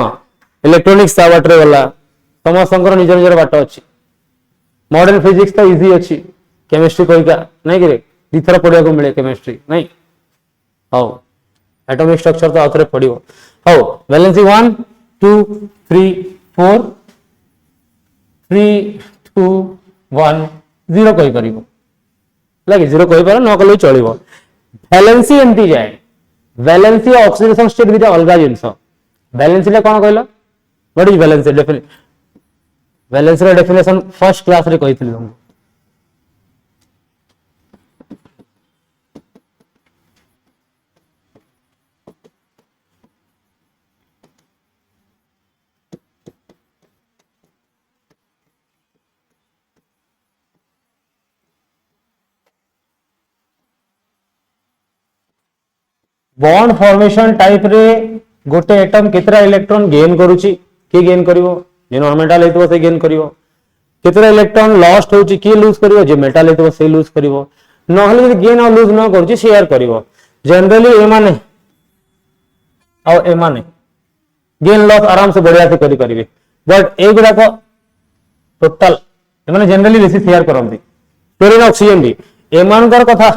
इलेक्ट्रॉनिक्स ता बाटरे गला समस्त निज निजर बाट अछि मॉडर्न फिजिक्स तो इजी अछि केमिस्ट्री कहिका नहीं रे दिथर पढ़िया को मिले केमिस्ट्री नहीं हाउ एटॉमिक स्ट्रक्चर तो आउथरे पढ़ियो हाउ वैलेंसी 1 2 3 4 3 2 1 0 कहि परिबो लागे 0 कहि पार न कले चलिबो वैलेंसी एंटी जाय वैलेंसी ऑक्सीडेशन स्टेट बिटा अलगा जिंस वैलेंसी ले कोन कहलो what is valency definite valency रो डेफिनेशन फर्स्ट क्लास रे कहितली हम। बॉन्ड फॉर्मेशन टाइप रे गोटे एटम केतरा इलेक्ट्रॉन गेन करूची की गेन करिवो जे नॉन मेटल हेतु से गेन करिवो केतरा इलेक्ट्रॉन लॉस्ट होची की लूज करिवो जे मेटल हेतु से लूज करिवो नहले गेन और लूज न करूची शेयर करिवो जनरली ए माने और ए माने गेन लॉस आराम से बढ़िया से करि परिबे बट ए गुडा को टोटल ए माने जनरली बेसी शेयर करंती क्लोरीन ऑक्सीजन भी ए मानकर कथा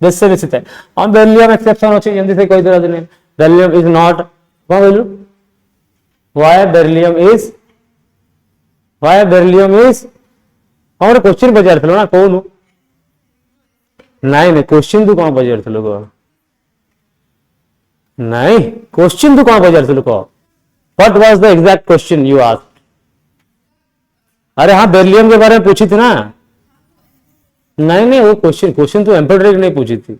बेसे बेसी थाए हम बेरिलियम एक्सेप्शन अछि जंदी से कहि देला दिने बेरिलियम इज नॉट कोन बोलु व्हाई बेरिलियम इज हमरे क्वेश्चन बजार थलो ना कोनु नहीं क्वेश्चन तू कोन बजार थलो को नहीं क्वेश्चन तू कोन बजार थलो को what was the exact question you asked अरे हां बेरिलियम के बारे में पूछी थी ना नहीं वो क्वेश्चन तो एम्पिरिकल नहीं पूछी थी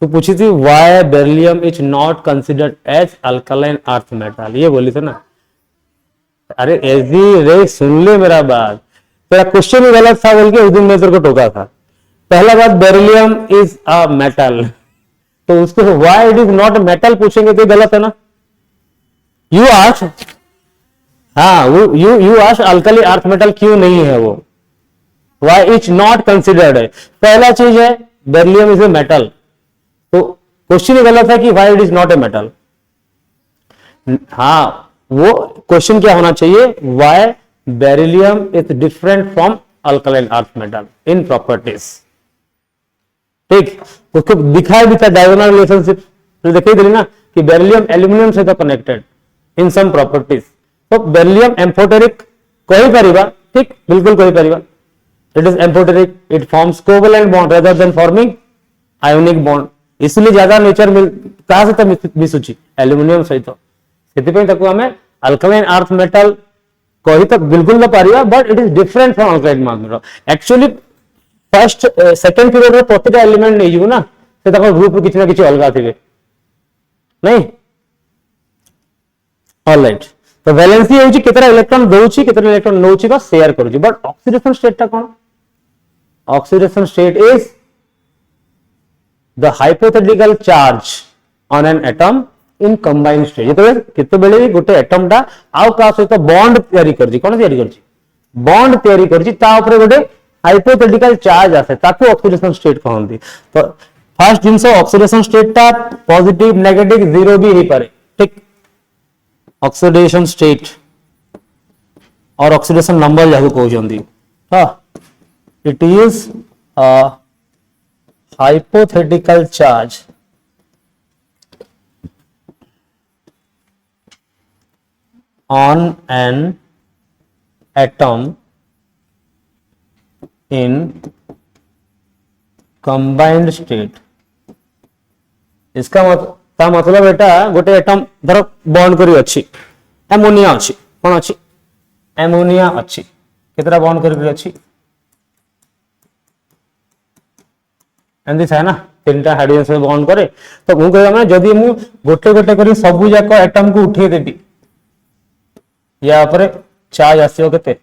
तो पूछी थी why beryllium is not considered as alkaline earth metal ये बोली थी ना अरे एजी रे सुन ले मेरा बात तेरा क्वेश्चन ही गलत था बोल के उस दिन मैं तेरे को टोका था पहला बात बेरिलियम इज अ मेटल तो उसको why it is not metal पूछेंगे तो गलत है ना यू आस्क हाँ you ask alkali earth metal क्यों नहीं है वो why it's not considered है पहला चीज है बेरिलियम इज ए मेटल तो क्वेश्चन ही गलत है कि why it is not a metal हाँ वो क्वेश्चन क्या होना चाहिए why beryllium is different from alkaline earth metal in properties ठीक उसको दिखाई भी था डायगोनल रिलेशनशिप तो दिखाई दिली ना कि बेरिलियम एल्यूमिनियम से तो कनेक्टेड इन सम प्रॉपर्टीज तो बेरिलियम एम्फोटेरिक कही परिबा ठीक बिल्कुल कही परिबा it is amphoteric it forms covalent bond rather than forming ionic bond इसलिए ज्यादा नेचर मिल कहा से तो मिसुची एल्युमिनियम सहित सेति पे तको हमें अल्कलाइन अर्थ मेटल कही तो बिल्कुल न Paribas but it is different from alkaline earth metal actually first second period रे प्रतिटा एलिमेंट नै जीवो ना से तको ग्रुप किछि ना किछि अलगा थिबे नहीं ऑलराइट तो वैलेंसी होची केतरा इलेक्ट्रॉन दोउची केतरा इलेक्ट्रॉन नोउची बस शेयर करूची बट ऑक्सीडेशन स्टेट ता कोन oxidation state is the hypothetical charge on an atom in combined state केते बेले गोटे एटम टा आउ का सहित बॉन्ड तयारी करछि कोन तयारी करछि बॉन्ड तयारी करछि ता ऊपर गोटे हाइपोथेटिकल चार्ज आसे ताको ऑक्सीडेशन स्टेट कहंती तो फर्स्ट जिंस ऑक्सीडेशन स्टेट टा पॉजिटिव नेगेटिव जीरो भी ही पारे ठीक ऑक्सीडेशन स्टेट और ऑक्सीडेशन नंबर जाको कहउजंदी हां it is a hypothetical charge on an atom in combined state इसका मतलब बेटा गोटे एटम धर बॉन्ड करी अच्छी एमोनिया अच्छी कौन अच्छी एमोनिया अच्छी कितना बॉन्ड करी अच्छी एंदी है ना तीनटा हाइड्रोजन से बॉन्ड करे तो मु कहबा ना जदी मु गोटे गोटे करी सब जाक एटम को उठे देबी या ऊपर चार्ज आसीओ केते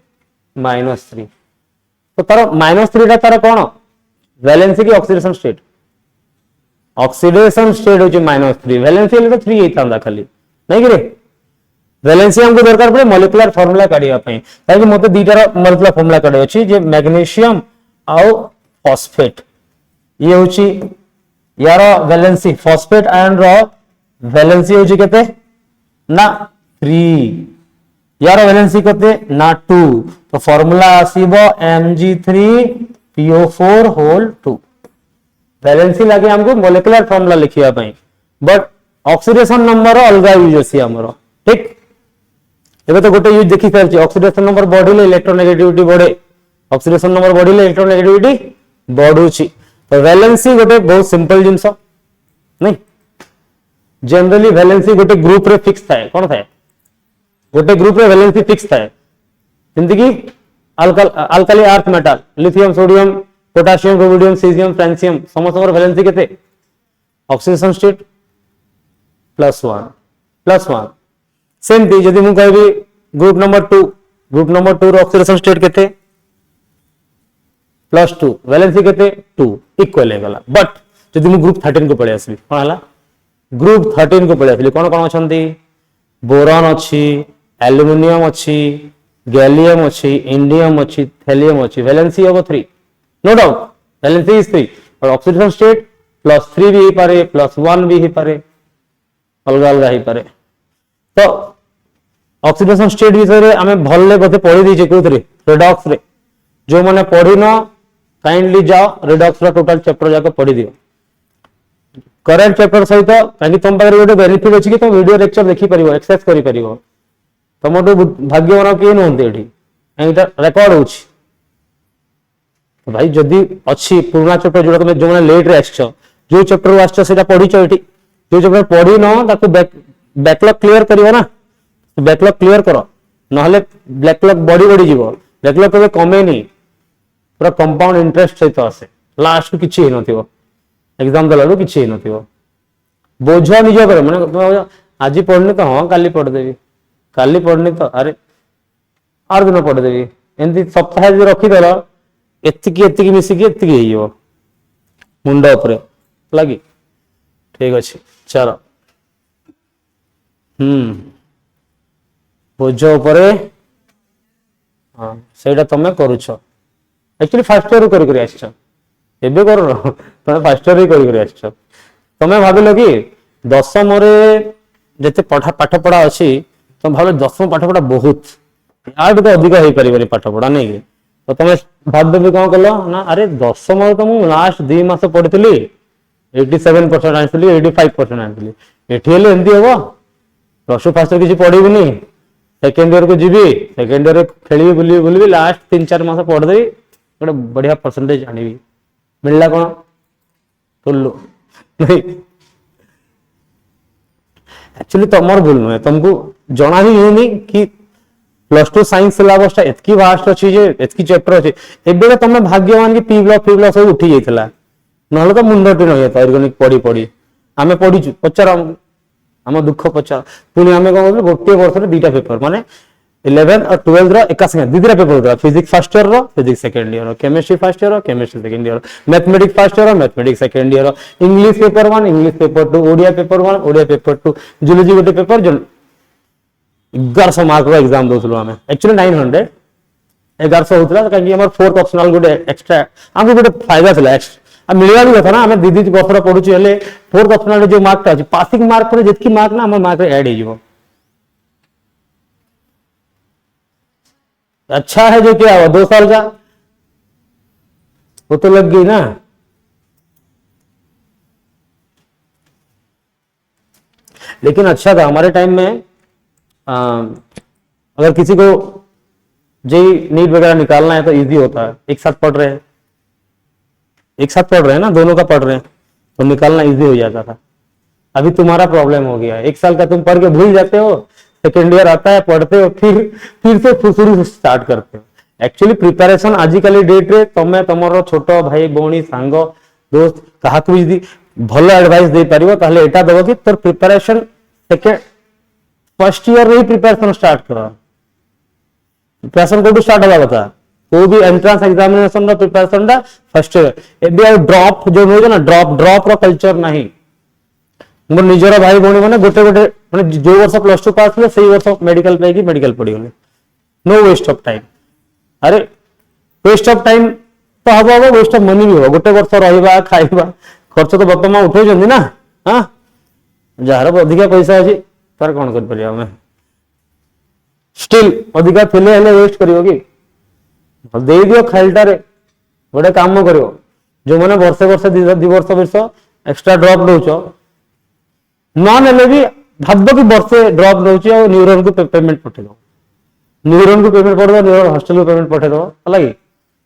-3 तो तार -3 टा तार कोन वैलेंसी की ऑक्सीडेशन स्टेट हो जे -3 वैलेंसी ले तो 3 हेतांदा खाली नहीं कि रे वैलेंसी हमको दरकार पड़े मॉलिक्यूलर फार्मूला काढिया पई ताकि मते दीटार मॉलिक्यूलर फार्मूला काढे अछि जे मैग्नीशियम आउ फॉस्फेट ये होची यार वैलेंसी फॉस्फेट आयन रो वैलेंसी होची केते ना 3 यार वैलेंसी केते ना 2 तो फार्मूला आसीबो Mg3PO4 होल 2 वैलेंसी लागे हमको मॉलिक्यूलर फार्मूला लिखिया पई बट ऑक्सीडेशन नंबर अलगा यूज अछि हमरो ठीक एबे तो गोटे यूज देखि करछि ऑक्सीडेशन नंबर बढ़िले इलेक्ट्रोनेगेटिविटी बढ़े ऑक्सीडेशन नंबर बढ़िले इलेक्ट्रोनेगेटिविटी बढ़ुची तो वैलेंसी गोटे बहुत सिंपल जिंस नहीं जनरली वैलेंसी गोटे ग्रुप रे फिक्स थाए कोन थाए गोटे ग्रुप रे वैलेंसी फिक्स थाए ଯେମିତି କି alkali earth metal lithium sodium potassium rubidium caesium francium समस्त वैलेंसी केते ऑक्सीडेशन स्टेट +1 सेमती जदि मु कहबी ग्रुप नंबर 2 रो ऑक्सीडेशन स्टेट केते +2 वैलेंसी केते 2 इक्वल हे गला बट जदि मु ग्रुप 13 को पळे आसबी कोन हला ग्रुप 13 को पळे आसली कोन कोन अछंती बोरॉन अछि एल्युमिनियम अछि गैलियम अच्छी इंडियम अच्छी थैलियम अच्छी वैलेंसी होगा 3 नो डाउट वैलेंसी इज 3 और ऑक्सीडेशन स्टेट +3 भी ही पारे +1 भी ही पारे अलग अलग ही पारे तो ऑक्सीडेशन स्टेट विषय रे हमें भल्ले बोधे पढ़ी दीजे कोथरे रिडॉक्स रे जो माने पढ़ी न काइंडली जाओ रिडॉक्स रा टोटल चैप्टर जाको पढ़ी दियो करंट चैप्टर सहित काकी तुम पाखरे गोटे बेनिफिट अछि कि तुम वीडियो लेक्चर देखि परिबो एक्सेस करि परिबो तुम भाग्यवान किए नुहति रेकर्ड हो भाई जदि अच्छी पुराना चैप्टर जो तुम जो लेट रे आछो जो चैप्टर आछो सेटा पढिचो एठी जो चैप्टर पढी न ताको बैकलॉग क्लियर करियो ना बैकलॉग क्लियर करो नहले बैकलॉग बड़ी बड़ी जीवो बैकलॉग केबे कमे नहीं पूरा कंपाउंड इंटरेस्ट सहित आसे लास्ट को किछि नथिबो एग्जाम दलालो किछि नथिबो बोझ निज पर माने आज पढ़ने तो हां काली पढ़ देबी काली पढ़नी तो अरे आर दिन पढ़देवी एमती सप्ताह जो रखीदेल एतिकी मिसिकी एतिकी हो मुंड उपरे लगी ठीक अच्छे चलो बोझ उपरे हाँ सेटा तुम करुछ एक्चुअली फर्स्ट इयर करी आछछ एबे कर तुम फर्स्ट इयर करी आछछ तुम भाबिलो कि दशम रे जते पाठ पढ़ा अछि तुम भाव दशम पाठ पढ़ा बहुत यार तो अधिक हो पारे पाठ पढ़ा नहीं कि तो तुम भाव भी कौन कल ना अरे दशम तो मुझे लास्ट 2 मास पढ़ी 87% आनी 85% आनी एटी एमती हम +2 फास्ट इयर किसी पढ़ी सेकेंड इयर को जी सेकेंड इयर खेली बुली लास्ट 3-4 मास पढ़देवी गोटे बढ़िया परसेंटेज आनी मिलला कौन तुल्लू नहीं एक्चुअली तुमर भूल नुहे तुमको जना ही होनी कि +2 साइंस सिलेबस एतकी वास्ट अच्छी जे एतकी चैप्टर अच्छी एबे तुम भाग्यवान कि पी ब्लॉक सब उठी जाइथिला नहले तो मुंडटी नहीं था ऑर्गेनिक पढ़ी आमे पढ़ीचु पचार आम दुख पचार पुणी आमे कोन गोटे वर्ष रे 2टा पेपर माने 11 और 12 रो एका संगे 2टा पेपर होता फिजिक्स फर्स्ट ईयर रो फिजिक्स सेकंड ईयर रो केमिस्ट्री फर्स्ट ईयर रो chemistry second year mathematics first year रो मैथमेटिक्स सेकंड ईयर रो English paper 1 English paper 2 Odia paper 1 Odia paper 2 zoology गोटे पेपर जो 1100 मार्क रो एग्जाम दोथलो हमें एक्चुअली 900 1100 होतला काकी हमर फोर्थ ऑप्शनल गोटे एक्स्ट्रा हमको गोटे फायदा थिला आ मिलवा भी था ना हमें दीदी वर्ष पढ़ुची हेले फोर्थ ऑप्शनल जो मार्क अछि पासिंग मार्क पर जितकी मार्क ना हमर मार्क ऐड हो जिवो अच्छा है जो क्या हुआ 2 साल का वो तो लग गई ना लेकिन अच्छा था हमारे टाइम में अगर किसी को जेई नीट वगैरह निकालना है तो इजी होता है एक साथ पढ़ रहे हैं ना दोनों का पढ़ रहे हैं तो निकालना इजी हो जाता था अभी तुम्हारा प्रॉब्लम हो गया 1 साल का तुम पढ़ के भूल जाते हो सेकेंड ईयर आता है पढ़ते हो फिर से शुरू से स्टार्ट करते हो एक्चुअली प्रिपरेशन आजिकल डेट रे तुम तुम छोट भाई भौणी सांग दोस्त क्या भी भल एडवाइस दे पारिबो ताहले एटा देबो कि तोर प्रिपरेशन सेकेंड फर्स्ट ईयर रे प्रिपरेशन स्टार्ट कर प्रिपरेशन कोठू स्टार्ट होगा कथा कोई भी एंट्रेंस एग्जामिनेशन रो प्रिपरेशन दा फर्स्ट ईयर एबे ड्रॉप जो हो ना ड्रॉप रो कल्चर नहीं मोर निजर भाई भौणी माने गोटे माने जो वर्ष +2 पास हुए सही वर्ष मेडिकल पे मेडिकल पढ़ी नो वेस्ट ऑफ टाइम अरे वेस्ट ऑफ टाइम तो हम वेस्ट ऑफ मनी भी हो गोटे वर्ष रहा खाइबा खर्च तो बापा माँ उठे ना हाँ जार अधिका पैसा अच्छी तार कौन कर स्टिल अधिका थे वेस्ट कर दे दियो खालटारे गोटे काम कर जो मैंने वर्षे वर्ष 2 वर्ष एक्स्ट्रा ड्रॉप दौच भी भाव कि वर्षे ड्रॉप दौची न्यूरोन को पेमेंट पठेद न्यूरोन को पेमेंट पठेद न्यूरोन हॉस्टल को पेमेंट पठेद है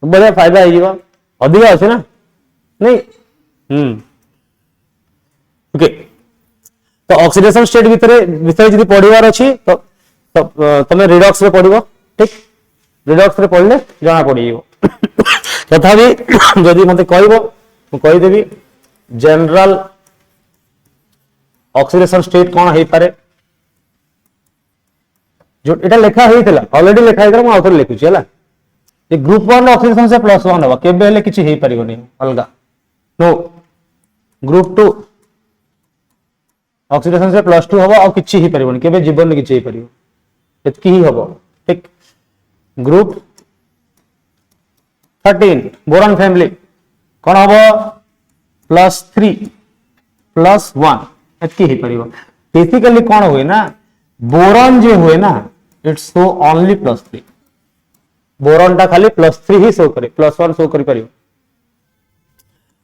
बढ़िया फायदा हो अधिका अच्छे ना नहीं ओके तो ऑक्सीडेशन स्टेट विषय जब पढ़ार अच्छी तो तुम रिडॉक्स रे पढ़ो ठीक रिडक्स रे पढ़ले जना पड़ियो तथापि जदि मते कहबो मु कहि देबी जनरल ऑक्सीडेशन स्टेट कौन है पारे जो एटा लेखा हेइतला ऑलरेडी लेखा हेइतला मु आउथर लिखुची हला ये ग्रुप 1 ऑक्सीडेशन से +1 हवा केबे हेले किछि हेइ परिबोनी अलगा नो ग्रुप 2 ऑक्सीडेशन से +2 हवा और किछि हेइ परिबोनी केबे जीवन में किछि हेइ परिबो एतकी ही हबो ठीक ग्रुप 13 बोरॉन फैमिली कौन हबो +3 +1 एतकी हेइ परिबो बेसिकली कौन हुए ना बोरॉन जे हुए ना इट्स सो ओनली +3 बोरॉन टा खाली +3 ही शो करे +1 शो करि परिबो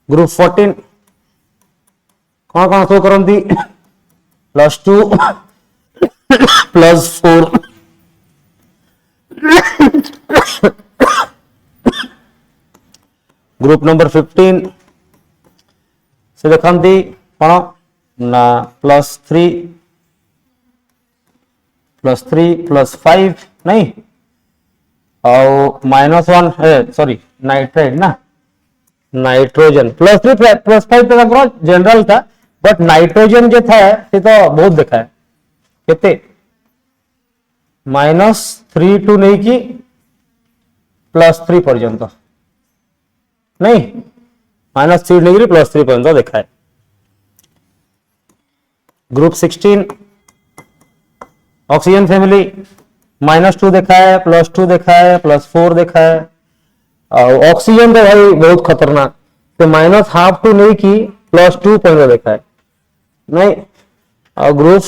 ग्रुप 14 कौन कौन शो करंती +2 +4 ग्रुप नंबर 15 से देखंती कौन ना +3 +5 नहीं और -1 सॉरी नाइट्रेट ना नाइट्रोजन +3 +5 तो जनरल था बट नाइट्रोजन जो था ये तो बहुत देखा है कितने -3 टू नहीं कि +3 पर्यंत नहीं -3 नहीं कि +3 पर्यंत देखा है ग्रुप 16 ऑक्सीजन फैमिली -2 देखा है +2 देखा है +4 देखा है और ऑक्सीजन तो भाई बहुत खतरनाक तो -½ टू नहीं कि +2 पर्यंत देखा है नहीं और ग्रुप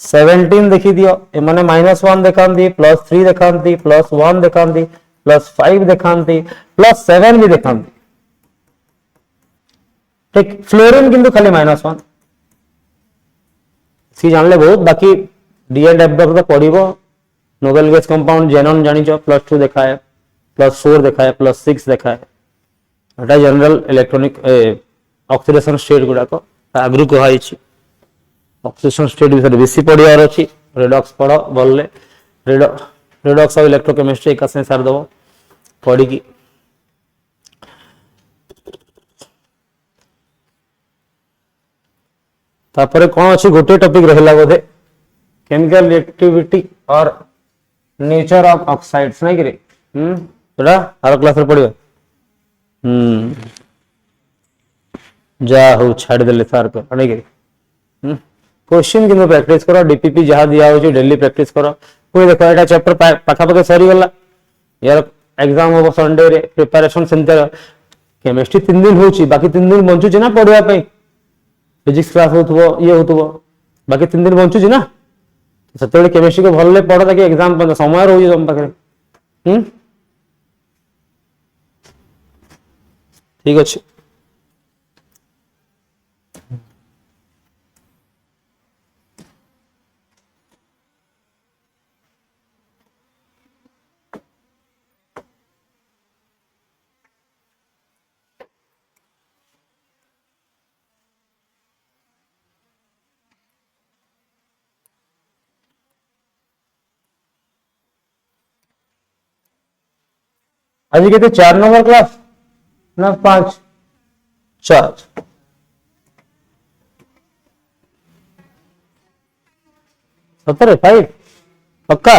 17 देखी दियो माने -1 देखांती +3 देखांती +1 देखांती +5 देखांती +7 भी देखांती ठीक फ्लोरीन किंतु खाली -1 सी जानले बहुत बाकी डी एंड एफ तो पड़ो नोबेल गैस कंपाउंड जेनन जानी +2 देखा है +4 देखा है +6 देखा है एटा जनरल इलेक्ट्रॉनिक ऑक्सीडेशन स्टेट गुड़ाक आगु कहुई ऑक्सीडेशन स्टेट विषय बेसी पढ़ार अच्छी रिडक्स पढ़ भले रिडक्स और इलेक्ट्रोकेमिस्ट्री एक साथ सारदेव पढ़ी तापर कौन अच्छी गोटे टॉपिक रहा बोधे केमिकल रिएक्टिविटी और नेचर ऑफ ऑक्साइड्स नहीं कि आर क्लास रे पढ़ियो जा हो छाड़ देले सार को नहीं कि क्वेश्चन किंतु प्रैक्टिस करो डीपीपी जहाँ दिया हो डेली प्रैक्टिस करो कोई देखो एटा चैप्टर पाखापाखि सरी गला यार एग्जाम हम संडे रे प्रिपरेशन सेंटर केमिस्ट्री 3 दिन होची बाकी 3 दिन बंचुची ना पढ़िया पे फिजिक्स क्लास होतबो ये होतबो बाकी 3 दिन बंचुची ना सतबेले केमिस्ट्री को भले पढ़ ताकि एग्जाम पर समय रहउजी तुम पाखे ठीक अछि आज कहते 4 नंबर क्लास ना 5 4 सतर 5 पक्का